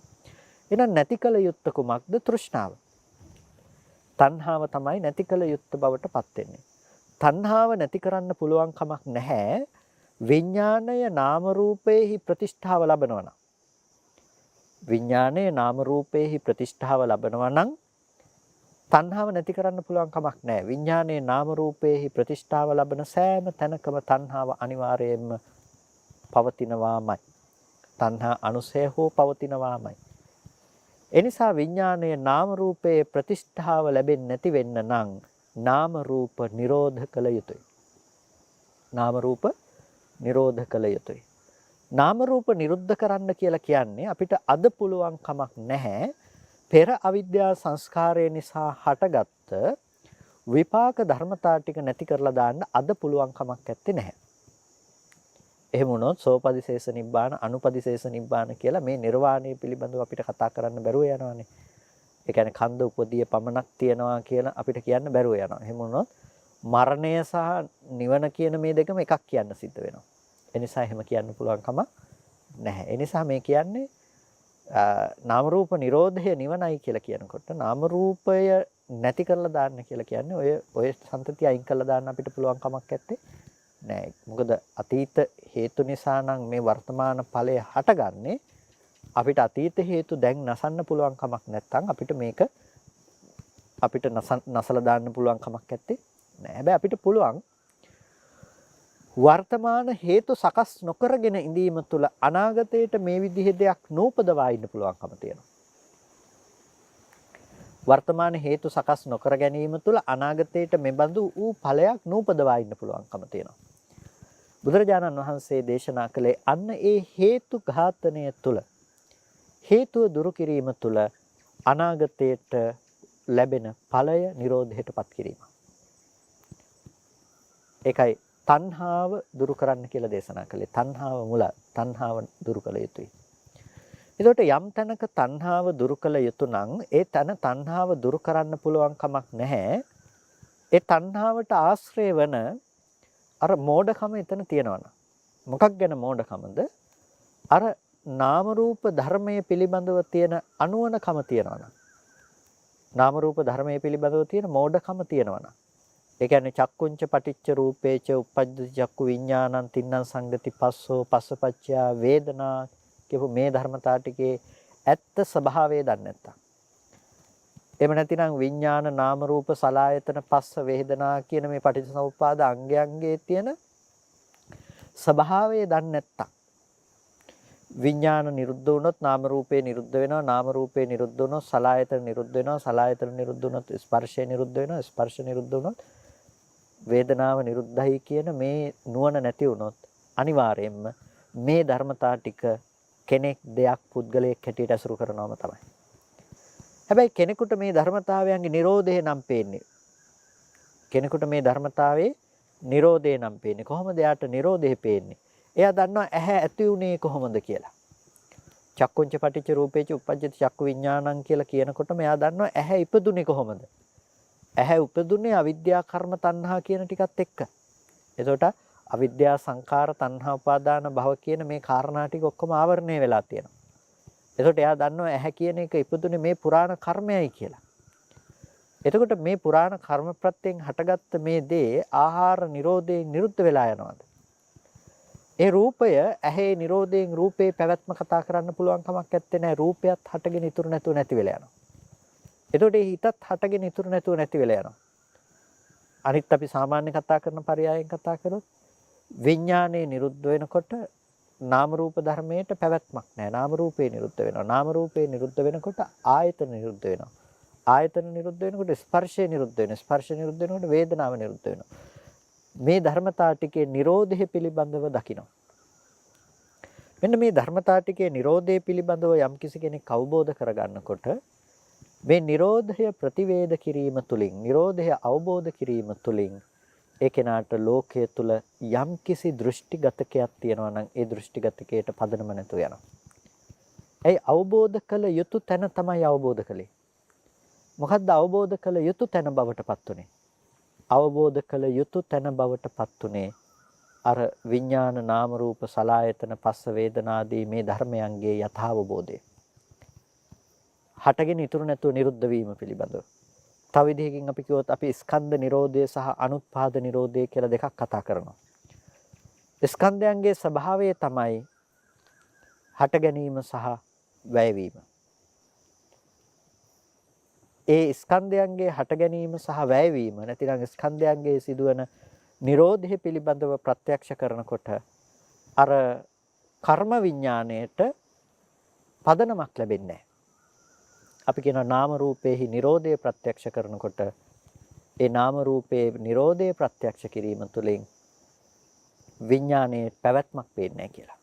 එහෙනම් නැති කල යුත්ත කුමක්ද? තෘෂ්ණාව. තණ්හාව තමයි නැති කල යුත්ත බවට පත් වෙන්නේ. තණ්හාව නැති කරන්න පුළුවන් කමක් නැහැ. විඥාණය නාම රූපේහි ප්‍රතිෂ්ඨාව ලබනවා නම් විඥාණය නාම රූපේහි ප්‍රතිෂ්ඨාව ලබනවා නම් තණ්හාව නැති කරන්න පුළුවන් කමක් නැහැ. විඥානයේ නාම රූපේහි ප්‍රතිෂ්ඨාව ලබන සෑම තැනකම තණ්හාව අනිවාර්යයෙන්ම පවතිනවාමයි. තණ්හා අනුසය හෝ පවතිනවාමයි. එනිසා විඥානයේ නාම රූපයේ ප්‍රතිෂ්ඨාව ලැබෙන්නේ නැති වෙන්න නම් නාම රූප නිරෝධ කළ යුතුයි. නාම රූප නිරෝධ කළ යුතුයි. නාම රූප නිරුද්ධ කරන්න කියලා කියන්නේ අපිට අද පුළුවන් කමක් නැහැ. පෙර අවිද්‍යා සංස්කාරය නිසා හටගත්ත විපාක ධර්මතා ටික නැති කරලා දාන්න අද පුළුවන් කමක් නැත්තේ නැහැ. එහෙම වුණොත් සෝපදිශේෂ නිබ්බාන අනුපදිශේෂ නිබ්බාන කියලා මේ නිර්වාණය පිළිබඳව අපිට කතා කරන්න බැරුව යනවානේ. ඒ කියන්නේ කන්ද උපදී පමණක් තියනවා කියලා අපිට කියන්න බැරුව යනවා. එහෙම වුණොත් මරණය සහ නිවන කියන මේ දෙකම එකක් කියන්න සිද්ධ වෙනවා. ඒ නිසා එහෙම කියන්න පුළුවන් කම නැහැ. ඒ නිසා මේ කියන්නේ නාම රූප නිරෝධය නිවනයි කියලා කියනකොට නාම රූපය නැති කරලා දාන්න කියලා කියන්නේ ඔය සම්තතිය අයින් කරලා දාන්න අපිට පුළුවන් කමක් නැත්තේ නෑ. මොකද අතීත හේතු නිසා නම් මේ වර්තමාන ඵලය හටගන්නේ. අපිට අතීත හේතු දැන් නසන්න පුළුවන් කමක් නැත්නම් අපිට මේක නසලා දාන්න පුළුවන් කමක් නැත්තේ නෑ. හැබැයි අපිට පුළුවන් වර්තමාන හේතු සකස් නොකරගෙන ඉඳීම තුළ අනාගතයට මේ විදිහේ දෙයක් නූපදවා ඉන්න පුළුවන්කම තියෙනවා. වර්තමාන හේතු සකස් නොකර ගැනීම තුළ අනාගතයට මෙබඳු වූ ඵලයක් නූපදවා ඉන්න පුළුවන්කම තියෙනවා. බුදුරජාණන් වහන්සේ දේශනා කළේ අන්න ඒ හේතු ඝාතනය තුළ හේතුව දුරු කිරීම තුළ අනාගතයට ලැබෙන ඵලය නිරෝධයටපත් කිරීම. ඒකයි තණ්හාව දුරු කරන්න කියලා දේශනා කළේ. තණ්හාව මුල. තණ්හාව දුරු කළ යුතුයි. එතකොට යම් තැනක තණ්හාව දුරු කළ යුතු නම් ඒ තන තණ්හාව දුරු කරන්න පුළුවන් කමක් නැහැ. ඒ තණ්හාවට ආශ්‍රය වන අර මෝඩකම එතන තියෙනවා. මොකක් ගැන මෝඩකමද? අර නාම රූප ධර්මයේ පිළිබඳව තියෙන අනුවණකම තියෙනවා. නාම රූප ධර්මයේ පිළිබඳව තියෙන මෝඩකම තියෙනවා. ඒ කියන්නේ චක්කුංච පටිච්ච රූපේච උප්පජ්ජති චක්කු විඥානං තින්නම් සංගති පස්සෝ පස්සපච්චයා වේදනා කියපු මේ ධර්මතා ටිකේ ඇත්ත ස්වභාවය දන්නේ නැත්තම්. එහෙම නැතිනම් විඥාන නාම රූප සලආයතන පස්ස වේදනා කියන මේ පටිච්චසමුප්පාද අංගයන්ගේ තියෙන ස්වභාවය දන්නේ නැත්තම් විඥාන නිරුද්ධ වුණොත් නාම රූපේ නිරුද්ධ වෙනවා, නාම රූපේ නිරුද්ධ වුණොත් සලආයතන නිරුද්ධ වෙනවා, සලආයතන නිරුද්ධ වුණොත් ස්පර්ශය නිරුද්ධ වෙනවා, ස්පර්ශ නිරුද්ධ වුණොත් වේදනාව නිරුද්ධයි කියන මේ නුවණ නැති වුණොත් අනිවාර්යයෙන්ම මේ ධර්මතා ටික කෙනෙක් දෙයක් පුද්ගලයෙක් හැටියට අසුරු කරනවම තමයි. හැබැයි කෙනෙකුට මේ ධර්මතාවයන්ගේ Nirodhe නම් පේන්නේ. කෙනෙකුට මේ ධර්මතාවයේ Nirodhe නම් පේන්නේ. කොහොමද එයාට Nirodhe පේන්නේ? එයා දන්නවා ඇහැ ඇති උනේ කොහොමද කියලා. චක්කුංච පටිච්ච රූපේච උප්පජ්ජති චක්කු විඥානං කියලා කියනකොටම එයා දන්නවා ඇහැ ඉපදුනේ කොහොමද? ඇහැ උපදුනේ අවිද්‍යා කර්ම තණ්හා කියන ටිකත් එක්ක. එතකොට අවිද්‍යා සංඛාර තණ්හා උපාදාන භව කියන මේ කාරණා ටික ඔක්කොම ආවරණය වෙලා තියෙනවා. එතකොට එයා දන්නවා ඇහැ කියන එක ඉපදුනේ මේ පුරාණ කර්මයයි කියලා. එතකොට මේ පුරාණ කර්ම ප්‍රත්‍යයෙන් හටගත්ත මේ දේ ආහාර නිරෝධයෙන් නිරුද්ධ වෙලා යනවාද? ඒ රූපය ඇහි නිරෝධයෙන් රූපේ පැවැත්ම කතා කරන්න පුළුවන් කමක් නැත්තේ නෑ. රූපයත් හටගෙන ඉතුරු නැතුව නැති වෙලා යනවා. එතකොට ඒ හිතත් හටගෙන ඉතුරු නැතුව නැති වෙලා යනවා. අනිත් අපි සාමාන්‍ය කතා කරන පරයයන් කතා කරොත් විඥානයේ නිරුද්ධ වෙනකොට නාම රූප ධර්මයට පැවැත්මක් නැහැ. නාම රූපේ නිරුද්ධ වෙනවා. නාම රූපේ නිරුද්ධ වෙනකොට ආයතන නිරුද්ධ වෙනවා. ආයතන නිරුද්ධ වෙනකොට ස්පර්ශය නිරුද්ධ වෙනවා. ස්පර්ශ නිරුද්ධ වෙනකොට වේදනාව නිරුද්ධ වෙනවා. මේ ධර්මතා ටිකේ Nirodhe පිළිබඳව දකිනවා. මෙන්න මේ ධර්මතා ටිකේ Nirodhe පිළිබඳව යම්කිසි කෙනෙක් අවබෝධ කරගන්නකොට මේ Nirodhaය ප්‍රතිවේද කිරීම තුළින් Nirodhaය අවබෝධ කිරීම තුළින් ඒ කෙනාට ලෝකයේ තුල යම්කිසි දෘෂ්ටිගතකයක් තියෙනවා නම් ඒ දෘෂ්ටිගතකයට පදනම නැතුව යනවා. ඒ අවබෝධ කළ යුතු තැන තමයි අවබෝධ කළේ. මොකද්ද අවබෝධ කළ යුතු තැන බවට පත් උනේ? අවබෝධ කළ යුතු තැන බවට පත් උනේ අර විඥාන නාම රූප සලආයතන පස්ස වේදනාදී මේ ධර්මයන්ගේ යථාවබෝධය. හටගෙන ඉතුරු නැතුව නිරුද්ධ වීම පිළිබඳව. තව විදිහකින් අපි කිව්වොත් අපි ස්කන්ධ නිරෝධය සහ අනුත්පාද නිරෝධය කියලා දෙකක් කතා කරනවා. ස්කන්ධයන්ගේ ස්වභාවය තමයි හට ගැනීම සහ වැයවීම. ඒ ස්කන්ධයන්ගේ හට ගැනීම සහ වැයවීම නැතිනම් ස්කන්ධයන්ගේ සිදුවන නිරෝධය පිළිබඳව ප්‍රත්‍යක්ෂ කරනකොට අර කර්ම විඥාණයට පදනමක් ලැබෙන්නේ නැහැ. අපි කියනවා නාම රූපේහි Nirodhe ප්‍රත්‍යක්ෂ කරනකොට ඒ නාම රූපේ Nirodhe ප්‍රත්‍යක්ෂ කිරීම තුළින් විඥානයේ පැවැත්මක් පේන්නේ නැහැ කියලා.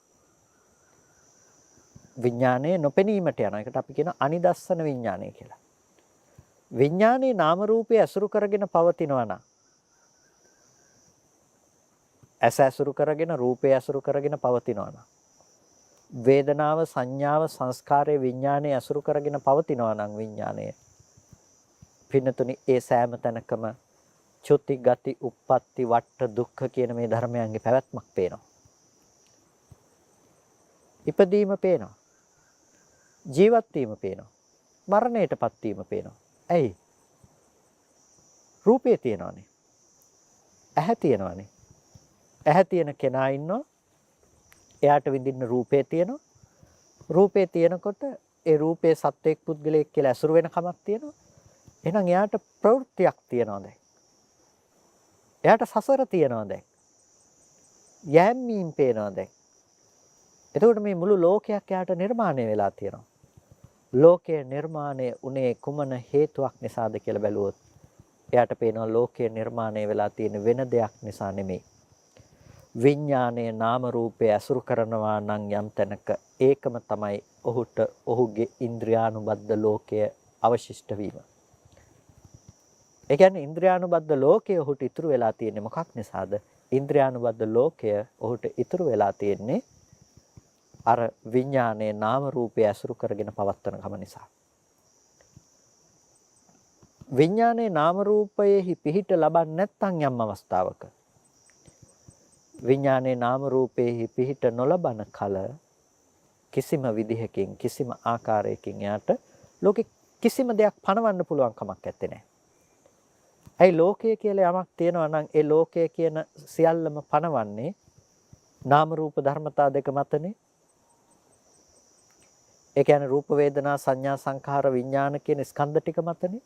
විඥානයේ නොපෙනීමට යන එකට අපි කියන අනිදස්සන විඥානය කියලා. විඥානයේ නාම රූපේ අසුරු කරගෙන පවතිනවා නම් ඇස අසුරු කරගෙන රූපේ අසුරු කරගෙන පවතිනවා නම් වේදනාව සංඥාව සංස්කාරයේ විඥානයේ අසුරු කරගෙන පවතිනවා නම් විඥානය පින්නතුනි ඒ සෑම තැනකම චුති ගති උප්පත්ති වට්ට දුක්ඛ කියන මේ ධර්මයන්ගේ පැවැත්මක් පේනවා. ඉපදීම පේනවා. ජීවත් වීම පේනවා. මරණයටපත් වීම පේනවා. ඇයි? රූපේ තියෙනවානේ. ඇහැ තියෙනවානේ. ඇහැ තියෙන කෙනා ඉන්නවා. එයාට විඳින්න රූපේ තියෙනවා. රූපේ තියෙනකොට ඒ රූපේ සත්වයක් පුද්ගලයෙක් කියලා ඇසුරු වෙන කමක් තියෙනවා. එහෙනම් එයාට ප්‍රවෘත්තියක් තියෙනවා දැන්. එයාට සසර තියෙනවා දැන්. යැම්මීම් පේනවා දැන්. එතකොට මේ මුළු ලෝකයක් එයාට නිර්මාණය වෙලා තියෙනවා. ලෝකයේ නිර්මාණය උනේ කුමන හේතුවක් නිසාද කියලා බැලුවොත් එයාට පේනවා ලෝකයේ නිර්මාණය වෙලා තියෙන වෙන දෙයක් නිසා නෙමෙයි. විඥානයේ නාම රූපය අසුරු කරනවා නම් යම් තැනක ඒකම තමයි ඔහුට ඔහුගේ ඉන්ද්‍රියානුබද්ධ ලෝකය අවශිෂ්ට වීම. ඒ කියන්නේ ඉන්ද්‍රියානුබද්ධ ලෝකය ඔහුට ඉතුරු වෙලා තියෙන්නේ මොකක් නිසාද? ඉන්ද්‍රියානුබද්ධ ලෝකය ඔහුට ඉතුරු වෙලා තියෙන්නේ අර විඥානයේ නාම රූපය අසුරු කරගෙන පවත්වන කම නිසා. විඥානයේ නාම රූපයේහි පිහිට ලබන්නේ නැත්නම් යම් අවස්ථාවක විඥානයේ නාම රූපේහි පිහිට නොලබන කල කිසිම විදිහකින් කිසිම ආකාරයකින් යාට ලෝකෙ කිසිම දෙයක් පණවන්න පුළුවන් කමක් නැත්තේ නෑ. ඇයි ලෝකය කියලා යමක් තියෙනවා නම් ඒ ලෝකය කියන සියල්ලම පණවන්නේ නාම රූප ධර්මතා දෙක මතනේ. ඒ කියන්නේ රූප වේදනා සංඥා සංඛාර විඥාන කියන ස්කන්ධ ටික මතනේ.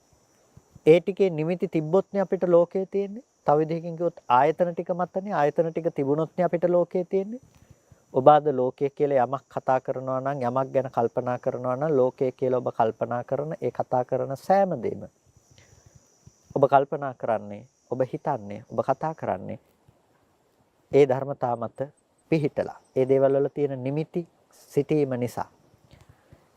ඒ ටිකේ නිමිති තිබ්බොත්නේ අපිට ලෝකය තියෙන්නේ. තව විදිහකින් කිව්වොත් ආයතන ටික මතනේ. ආයතන ටික තිබුණොත්නේ අපිට ලෝකය තියෙන්නේ. ඔබ අද ලෝකය කියලා යමක් කතා කරනවා නම් යමක් ගැන කල්පනා කරනවා නම් ලෝකය කියලා ඔබ කල්පනා කරන ඒ කතා කරන සෑම දෙයක්ම ඔබ කල්පනා කරන්නේ ඔබ හිතන්නේ ඔබ කතා කරන්නේ ඒ ධර්මතා මත පිහිටලා ඒ දේවල් වල තියෙන නිමිති සිටීම නිසා.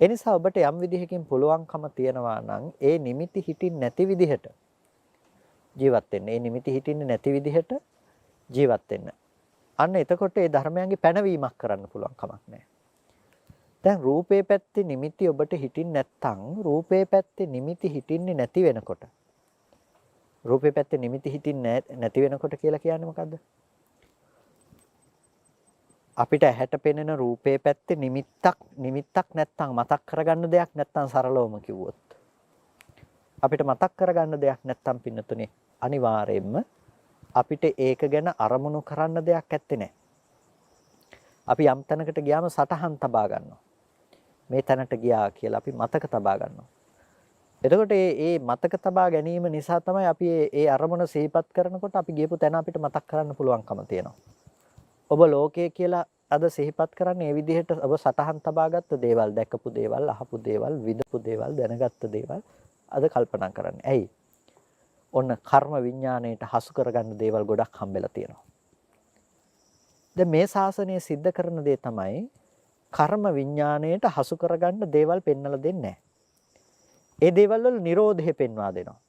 ඒ නිසා ඔබට යම් විදිහකින් පුළුවන්කම තියනවා නම් ඒ නිමිති හිටින් නැති විදිහට ජීවත් වෙන්න. ඒ නිමිති හිටින්නේ නැති විදිහට ජීවත් වෙන්න. අන්න එතකොට ඒ ධර්මයන්ගේ පැනවීමක් කරන්න පුළුවන් කමක් නැහැ. දැන් රූපේ පැත්තේ නිමිති ඔබට හිටින් නැත්තම් රූපේ පැත්තේ නිමිති හිටින්නේ නැති වෙනකොට රූපේ පැත්තේ නිමිති හිටින්නේ නැති වෙනකොට කියලා කියන්නේ මොකද්ද? අපිට ඇහැට පෙනෙන රූපේ පැත්තේ නිමිත්තක් නැත්තම් මතක් කරගන්න දෙයක් නැත්තම් සරලවම කිව්වොත් අපිට මතක් කරගන්න දෙයක් නැත්තම් පින්නතුනේ අනිවාර්යයෙන්ම අපිට ඒක ගැන අරමුණු කරන්න දෙයක් ඇත්තේ නැහැ. අපි යම් තැනකට ගියාම සටහන් තබා ගන්නවා. මේ තැනට ගියා කියලා අපි මතක තබා ගන්නවා. එතකොට මේ මතක තබා ගැනීම නිසා තමයි අපි මේ අරමුණ සිහිපත් කරනකොට අපි ගියපු තැන අපිට මතක් කරන්න පුළුවන්කම තියෙනවා. ඔබ ලෝකය කියලා අද සිහිපත් කරන්නේ මේ විදිහට ඔබ සටහන් තබාගත්ත දේවල්, දැකපු දේවල්, අහපු දේවල්, විඳපු දේවල්, දැනගත්ත දේවල් අද කල්පනා කරන්නේ. ඇයි? ඔන්න කර්ම විඥාණයට හසු කරගන්න දේවල් ගොඩක් හම්බෙලා තියෙනවා. දැන් මේ ශාසනය සිද්ධ කරන දේ තමයි කර්ම විඥාණයට හසු කරගන්න දේවල් පෙන්වලා දෙන්නේ නැහැ. ඒ දේවල් වල නිරෝධය පෙන්වා දෙනවා.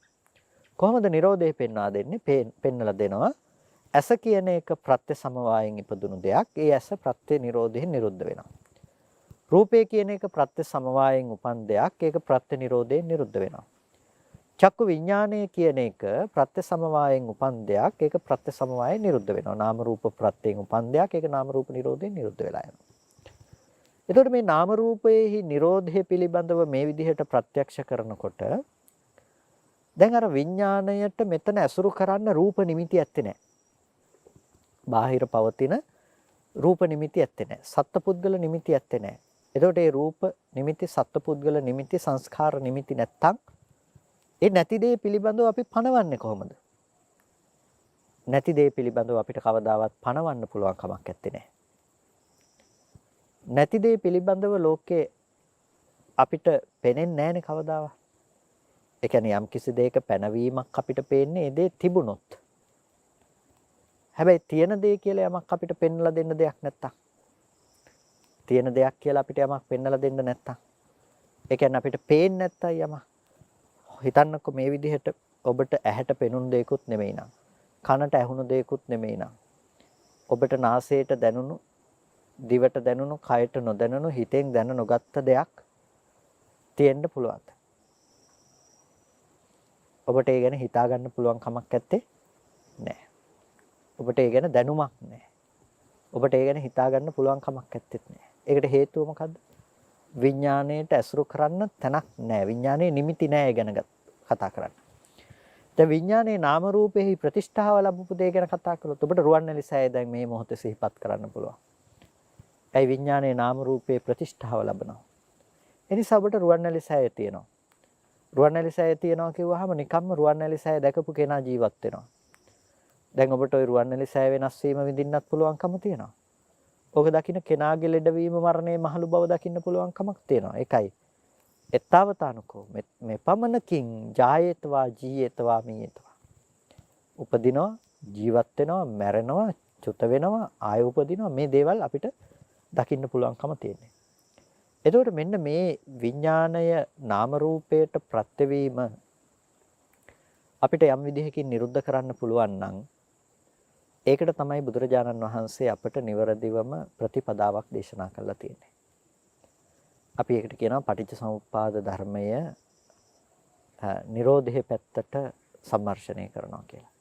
කොහොමද නිරෝධය පෙන්වා දෙන්නේ? පෙන්වලා දෙනවා. ඇස කියන එක ප්‍රත්‍ය සමவாயෙන් ඉපදුණු දෙයක්. ඒ ඇස ප්‍රත්‍ය නිරෝධයෙන් නිරුද්ධ වෙනවා. රූපය කියන එක ප්‍රත්‍ය සමவாயෙන් උපන් දෙයක්. ඒක ප්‍රත්‍ය නිරෝධයෙන් නිරුද්ධ වෙනවා. චක්කු විඥානය කියන එක ප්‍රත්‍ය සමவாயෙන් උපන් දෙයක්. ඒක ප්‍රත්‍ය සමவாயෙන් නිරුද්ධ වෙනවා. නාම රූප ප්‍රත්‍යයෙන් උපන් දෙයක්. ඒක නාම රූප නිරෝධයෙන් නිරුද්ධ වෙලා යනවා. එතකොට මේ නාම රූපයේහි නිරෝධය පිළිබඳව මේ විදිහට ප්‍රත්‍යක්ෂ කරනකොට දැන් අර විඥාණයට මෙතන ඇසුරු කරන්න රූප නිමිති ඇත්තේ නැහැ. බාහිර පවතින රූප නිමිති ඇත්තේ නැහැ. සත්පුද්ගල නිමිති ඇත්තේ නැහැ. එතකොට මේ රූප නිමිති, සත්පුද්ගල නිමිති, සංස්කාර නිමිති නැත්තම් ඒ නැති දේ පිළිබඳව අපි පණවන්නේ කොහොමද? නැති දේ පිළිබඳව අපිට කවදාවත් පණවන්න පුළුවන් කමක් නැත්තේ නෑ. නැති දේ පිළිබඳව ලෝකේ අපිට පේන්නේ නැහැනේ කවදාවත්. ඒ කියන්නේ යම් කිසි දෙයක පැනවීමක් අපිට පේන්නේ ඒ දේ තිබුණොත්. හැබැයි තියෙන දේ කියලා යමක් අපිට පෙන්වලා දෙන්න දෙයක් නැත්තම්. තියෙන දෙයක් කියලා අපිට යමක් පෙන්වලා දෙන්න නැත්තම්. ඒ කියන්නේ අපිට පේන්නේ නැත්තම් යමක්. හිතන්නකො මේ විදිහට ඔබට ඇහැට පෙනුණු දෙයක්වත් නෙමෙයි නං. කනට ඇහුණු දෙයක්වත් නෙමෙයි නං. ඔබට නාසයට දැනුණු, දිවට දැනුණු, කයට නොදැනුණු, හිතෙන් දැන නොගත්ත දෙයක් තියෙන්න පුළුවන්ද? ඔබට ඒ ගැන හිතා ගන්න පුළුවන් කමක් නැත්තේ නෑ. ඔබට ඒ ගැන දැනුමක් නෑ. ඔබට ඒ ගැන හිතා ගන්න පුළුවන් කමක් නැත්තේත් නෑ. ඒකට හේතුව මොකද්ද? විඥාණයට ඇසුරු කරන්න තැනක් නෑ. විඥානයේ නිමිති නෑ ඒ ගැන කතා කරන්න. දැන් විඥානයේ නාම රූපෙහි ප්‍රතිෂ්ඨාව ලැබපු දේ ගැන කතා කළොත් ඔබට රුවන්වැලි සෑය දැන් මේ මොහොතේ සිහිපත් කරන්න පුළුවන්. ඒ විඥානයේ නාම රූපේ ප්‍රතිෂ්ඨාව ලැබනවා. ඒ නිසා ඔබට රුවන්වැලි සෑය තියෙනවා. රුවන්වැලි සෑය තියෙනවා කිව්වහම නිකම්ම රුවන්වැලි සෑය දැකපු කෙනා ජීවත් වෙනවා. දැන් ඔබට ওই රුවන්වැලි සෑය වෙනස් වීම විඳින්නත් පුළුවන්කම තියෙනවා. ඔක දකින්න කෙනාගේ ලෙඩවීම මරණය මහලු බව දකින්න පුළුවන්කමක් තියෙනවා. ඒකයි එත්තවතානුකෝ මේ පමණකින් ජායේතවා ජීයේතවා මීයේතවා. උපදිනවා, ජීවත් වෙනවා, මැරෙනවා, චුත වෙනවා, ආය උපදිනවා, මේ දේවල් අපිට දකින්න පුළුවන්කම තියෙනවා. එතකොට මෙන්න මේ විඥාණය නාම රූපයට ප්‍රත්‍යවීම අපිට යම් විදිහකින් නිරුද්ධ කරන්න පුළුවන් නම් ඒකට තමයි බුදුරජාණන් වහන්සේ අපට නිවරදිවම ප්‍රතිපදාවක් දේශනා කරලා තියෙන්නේ. අපි ඒකට කියනවා පටිච්චසමුප්පාද ධර්මය නිරෝධයේ පැත්තට සම්මර්ෂණය කරනවා කියලා.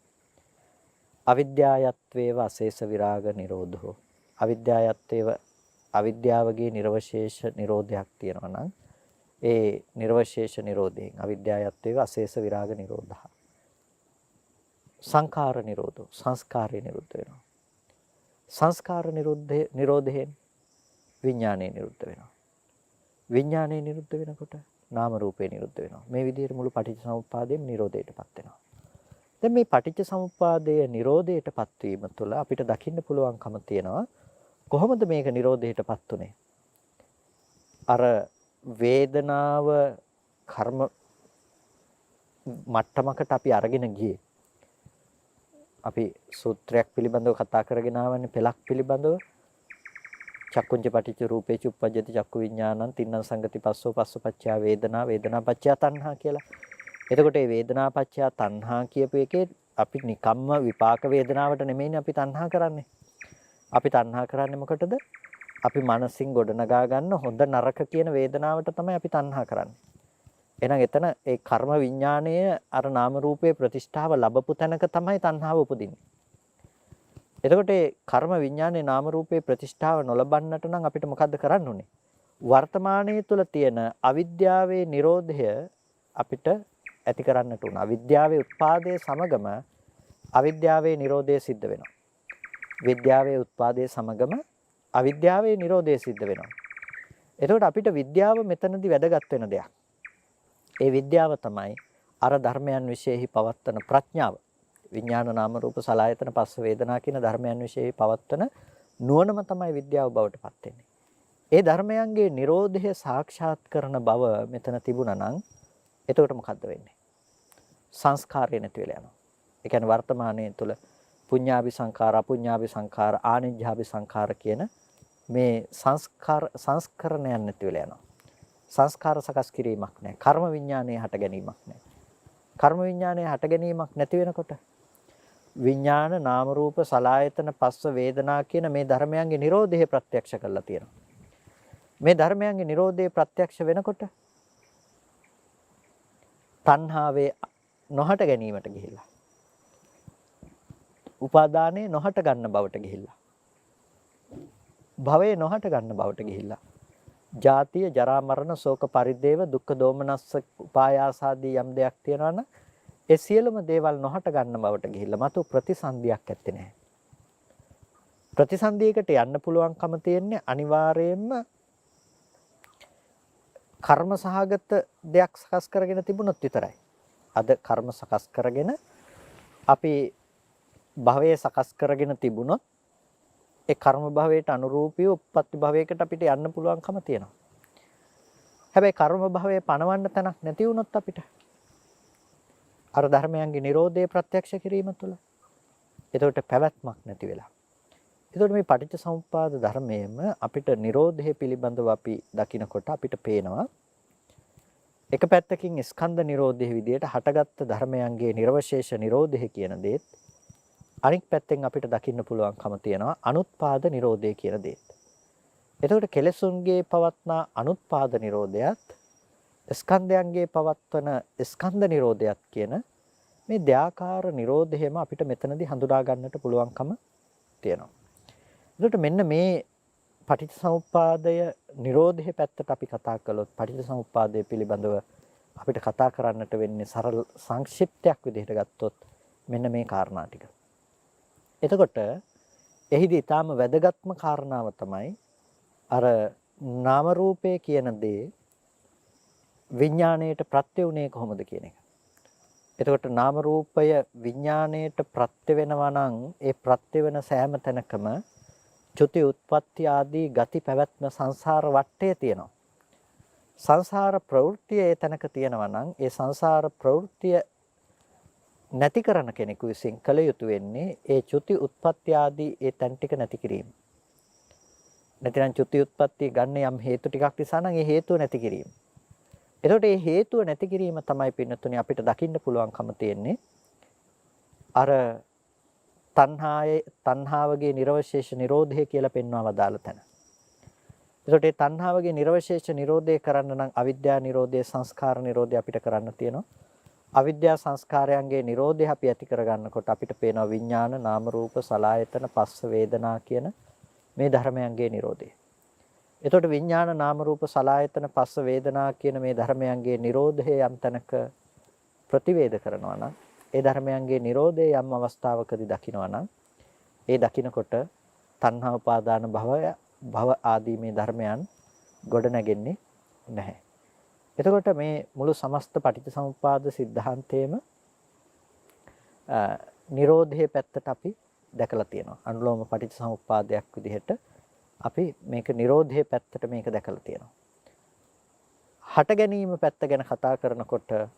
අවිද්‍යායත්වේව අශේෂ විරාග නිරෝධෝ. අවිද්‍යායත්වේව අවිද්‍යාවගේ නිර්වශේෂ නිරෝධයක් තියෙනවා නම් ඒ නිර්වශේෂ නිරෝධයෙන් අවිද්‍යායත්වේව අශේෂ විරාග නිරෝධහ. සංඛාර නිරෝධෝ. සංස්කාරය නිරුද්ධ වෙනවා. සංස්කාර නිරෝධයෙන් විඥානය නිරුද්ධ වෙනවා. විඥානය නිරුද්ධ වෙනකොට නාම රූපේ නිරුද්ධ වෙනවා. මේ විදිහට මුළු පටිච්චසමුප්පාදයේම නිරෝධයටපත් වෙනවා. දැන් මේ පටිච්චසමුප්පාදයේ නිරෝධයටපත් වීම තුළ අපිට දකින්න පුළුවන්කම තියෙනවා කොහොමද මේක නිරෝධයටපත් උනේ? අර වේදනාව කර්ම මට්ටමකට අපි අරගෙන ගියේ. අපි සූත්‍රයක් පිළිබඳව කතා කරගෙන ආවන්නේ පෙළක් පිළිබඳව. චක්කුංච පටිච්ච රූපේච උප්පජ්ජති චක්කු විඥානං තින්නං සංගති පස්සෝ පස්සපච්චය වේදනා වේදනා පච්චය තණ්හා කියලා. එතකොට මේ වේදනා පච්චය තණ්හා කියපු එකේ අපි නිකම්ම විපාක වේදනාවට නෙමෙයිනේ අපි තණ්හා කරන්නේ. අපි තණ්හා කරන්නේ මොකටද? අපි මනසින් ගොඩනගා ගන්න හොඳ නරක කියන වේදනාවට තමයි අපි තණ්හා කරන්නේ. එහෙනම් එතන ඒ කර්ම විඥාණය අර නාම රූපයේ ප්‍රතිෂ්ඨාව ලැබපු තැනක තමයි තණ්හාව උපදින්නේ. එතකොට ඒ කර්ම විඥානයේ නාම රූපයේ ප්‍රතිෂ්ඨාව නොලබන්නට නම් අපිට මොකද්ද කරන්න ඕනේ? වර්තමානයේ තුල තියෙන අවිද්‍යාවේ නිරෝධය අපිට ඇති කරන්නට උන. අවිද්‍යාවේ උත්පාදයේ සමගම අවිද්‍යාවේ නිරෝධය සිද්ධ වෙනවා. විද්‍යාවේ උත්පාදයේ සමගම අවිද්‍යාවේ නිරෝධය සිද්ධ වෙනවා. එතකොට අපිට විද්‍යාව මෙතනදී වැදගත් වෙන දෙයක්. ඒ විද්‍යාව තමයි අර ධර්මයන් විශේෂෙහි පවත්තන ප්‍රඥාව. විඥාන නාම රූප සලආයතන පස්ස වේදනා කියන ධර්මයන් විශේෂෙහි පවත්තන නුවණම තමයි විද්‍යාව බවට පත් වෙන්නේ. ඒ ධර්මයන්ගේ නිරෝධය සාක්ෂාත් කරන බව මෙතන තිබුණා නම් එතකොට මොකද්ද වෙන්නේ? සංස්කාරය නැති වෙලා යනවා. ඒ කියන්නේ වර්තමානයේ තුල පුඤ්ඤාභි සංඛාර, අපුඤ්ඤාභි සංඛාර, ආනිජ්ජාභි සංඛාර කියන මේ සංස්කරණයන් නැති වෙලා යනවා. සංස්කාර සකස් කිරීමක් නැහැ. කර්ම විඥානයේ හට ගැනීමක් නැහැ. කර්ම විඥානයේ හට ගැනීමක් නැති වෙනකොට විඥාන නාම රූප සලආයතන පස්ස වේදනා කියන මේ ධර්මයන්ගේ නිරෝධය ප්‍රත්‍යක්ෂ කරලා තියෙනවා. මේ ධර්මයන්ගේ නිරෝධය ප්‍රත්‍යක්ෂ වෙනකොට තණ්හාවේ නොහට ගැනීමට ගිහිල්ලා උපාදානයේ නොහට ගන්න බවට ගිහිල්ලා භවයේ නොහට ගන්න බවට ගිහිල්ලා ජාතිය ජරා මරණ ශෝක පරිදේව දුක්ඛ දෝමනස්ස උපායාසාදී යම් දෙයක් තියෙනවා නම් ඒ සියලුම දේවල් නොහට ගන්න බවට ගිහිල්ලා මතු ප්‍රතිසන්දියක් ඇත්තේ නැහැ. ප්‍රතිසන්දියකට යන්න පුළුවන්කම තියෙන්නේ අනිවාර්යයෙන්ම කර්ම සහගත දෙයක් සකස් කරගෙන තිබුණොත් විතරයි. අද කර්ම සකස් කරගෙන අපි භවයේ සකස් කරගෙන තිබුණොත් ඒ කර්ම භවයට අනුරූපීව උප්පත්ති භවයකට අපිට යන්න පුළුවන්කම තියෙනවා. හැබැයි කර්ම භවයේ පණවන්න තැනක් නැති වුණොත් අපිට අර ධර්මයන්ගේ Nirodhe ප්‍රත්‍යක්ෂ කිරීම තුළ එතකොට පැවැත්මක් නැති වෙලා. එතකොට මේ පටිච්චසමුප්පාද ධර්මයේම අපිට Nirodhe පිළිබඳව අපි දකිනකොට අපිට පේනවා එක පැත්තකින් ස්කන්ධ Nirodhe විදියට හටගත්තු ධර්මයන්ගේ නිර්වශේෂ Nirodhe කියන දේත් අනික් පැත්තෙන් අපිට දකින්න පුළුවන්කම තියෙනවා අනුත්පාද නිරෝධය කියන දේත්. එතකොට කෙලෙසුන්ගේ පවත්නා අනුත්පාද නිරෝධයත් ස්කන්ධයන්ගේ පවත්වන ස්කන්ධ නිරෝධයත් කියන මේ දෙආකාර නිරෝධයම අපිට මෙතනදී හඳුනා ගන්නට පුළුවන්කම තියෙනවා. එතකොට මෙන්න මේ පටිච්චසමුප්පාදය නිරෝධයේ පැත්තට අපි කතා කළොත් පටිච්චසමුප්පාදය පිළිබඳව අපිට කතා කරන්නට වෙන්නේ සරල සංක්ෂිප්තයක් විදිහට ගත්තොත් මෙන්න මේ කාරණා ටික. එතකොට එහිදී ඊටාම වැදගත්ම කාරණාව තමයි අර නාම රූපය කියන දේ විඥාණයට ප්‍රත්‍ය උනේ කොහොමද කියන එක. එතකොට නාම රූපය විඥාණයට ප්‍රත්‍ය වෙනවා නම් ඒ ප්‍රත්‍ය වෙන සෑම තැනකම චුති උත්පත්ති ආදී ගති පැවැත්ම සංසාර වටේ තියෙනවා. සංසාර ප්‍රවෘත්තිය ඒ තැනක තියෙනවා නම් ඒ සංසාර ප්‍රවෘත්තිය නැති කරන කෙනෙකු විසින් කළ යුතු වෙන්නේ ඒ චුති උත්පත්ති ආදී ඒ තැන් ටික නැති කිරීම. නැතිනම් චුති උත්පත්ති ගන්න යම් හේතු ටිකක් නිසා නම් ඒ හේතුව නැති කිරීම. එතකොට මේ හේතුව නැති කිරීම තමයි පින්නතුනේ අපිට දකින්න පුළුවන්කම තියෙන්නේ අර තණ්හාවගේ නිර්වශේෂ නිරෝධය කියලා පෙන්වව දාලා තැන. එතකොට මේ තණ්හාවගේ නිර්වශේෂ නිරෝධය කරන්න නම් අවිද්‍යා නිරෝධය සංස්කාර නිරෝධය අපිට කරන්න තියෙනවා. අවිද්‍යා සංස්කාරයන්ගේ Nirodha අපි ඇති කරගන්නකොට අපිට පේනවා විඥාන, නාම රූප, සලආයතන, පස්ස වේදනා කියන මේ ධර්මයන්ගේ Nirodha. එතකොට විඥාන, නාම රූප, සලආයතන, පස්ස වේදනා කියන මේ ධර්මයන්ගේ Nirodha යම් තැනක ප්‍රතිවේද කරනවා නම්, ඒ ධර්මයන්ගේ Nirodha යම් අවස්ථාවකදී දකිනවා නම්, ඒ දකිනකොට තණ්හා උපාදාන භව ආදී මේ ධර්මයන් ගොඩ නැගෙන්නේ නැහැ. එතකොට මේ මුළු සමස්ත පටිච්චසමුප්පාද સિદ્ધාන්තයේම නිරෝධයේ පැත්තට අපි දැකලා තියෙනවා. අනුලෝම පටිච්චසමුප්පාදයක් විදිහට අපි මේක නිරෝධයේ පැත්තට මේක දැකලා තියෙනවා. හට ගැනීම පැත්ත ගැන කතා කරනකොට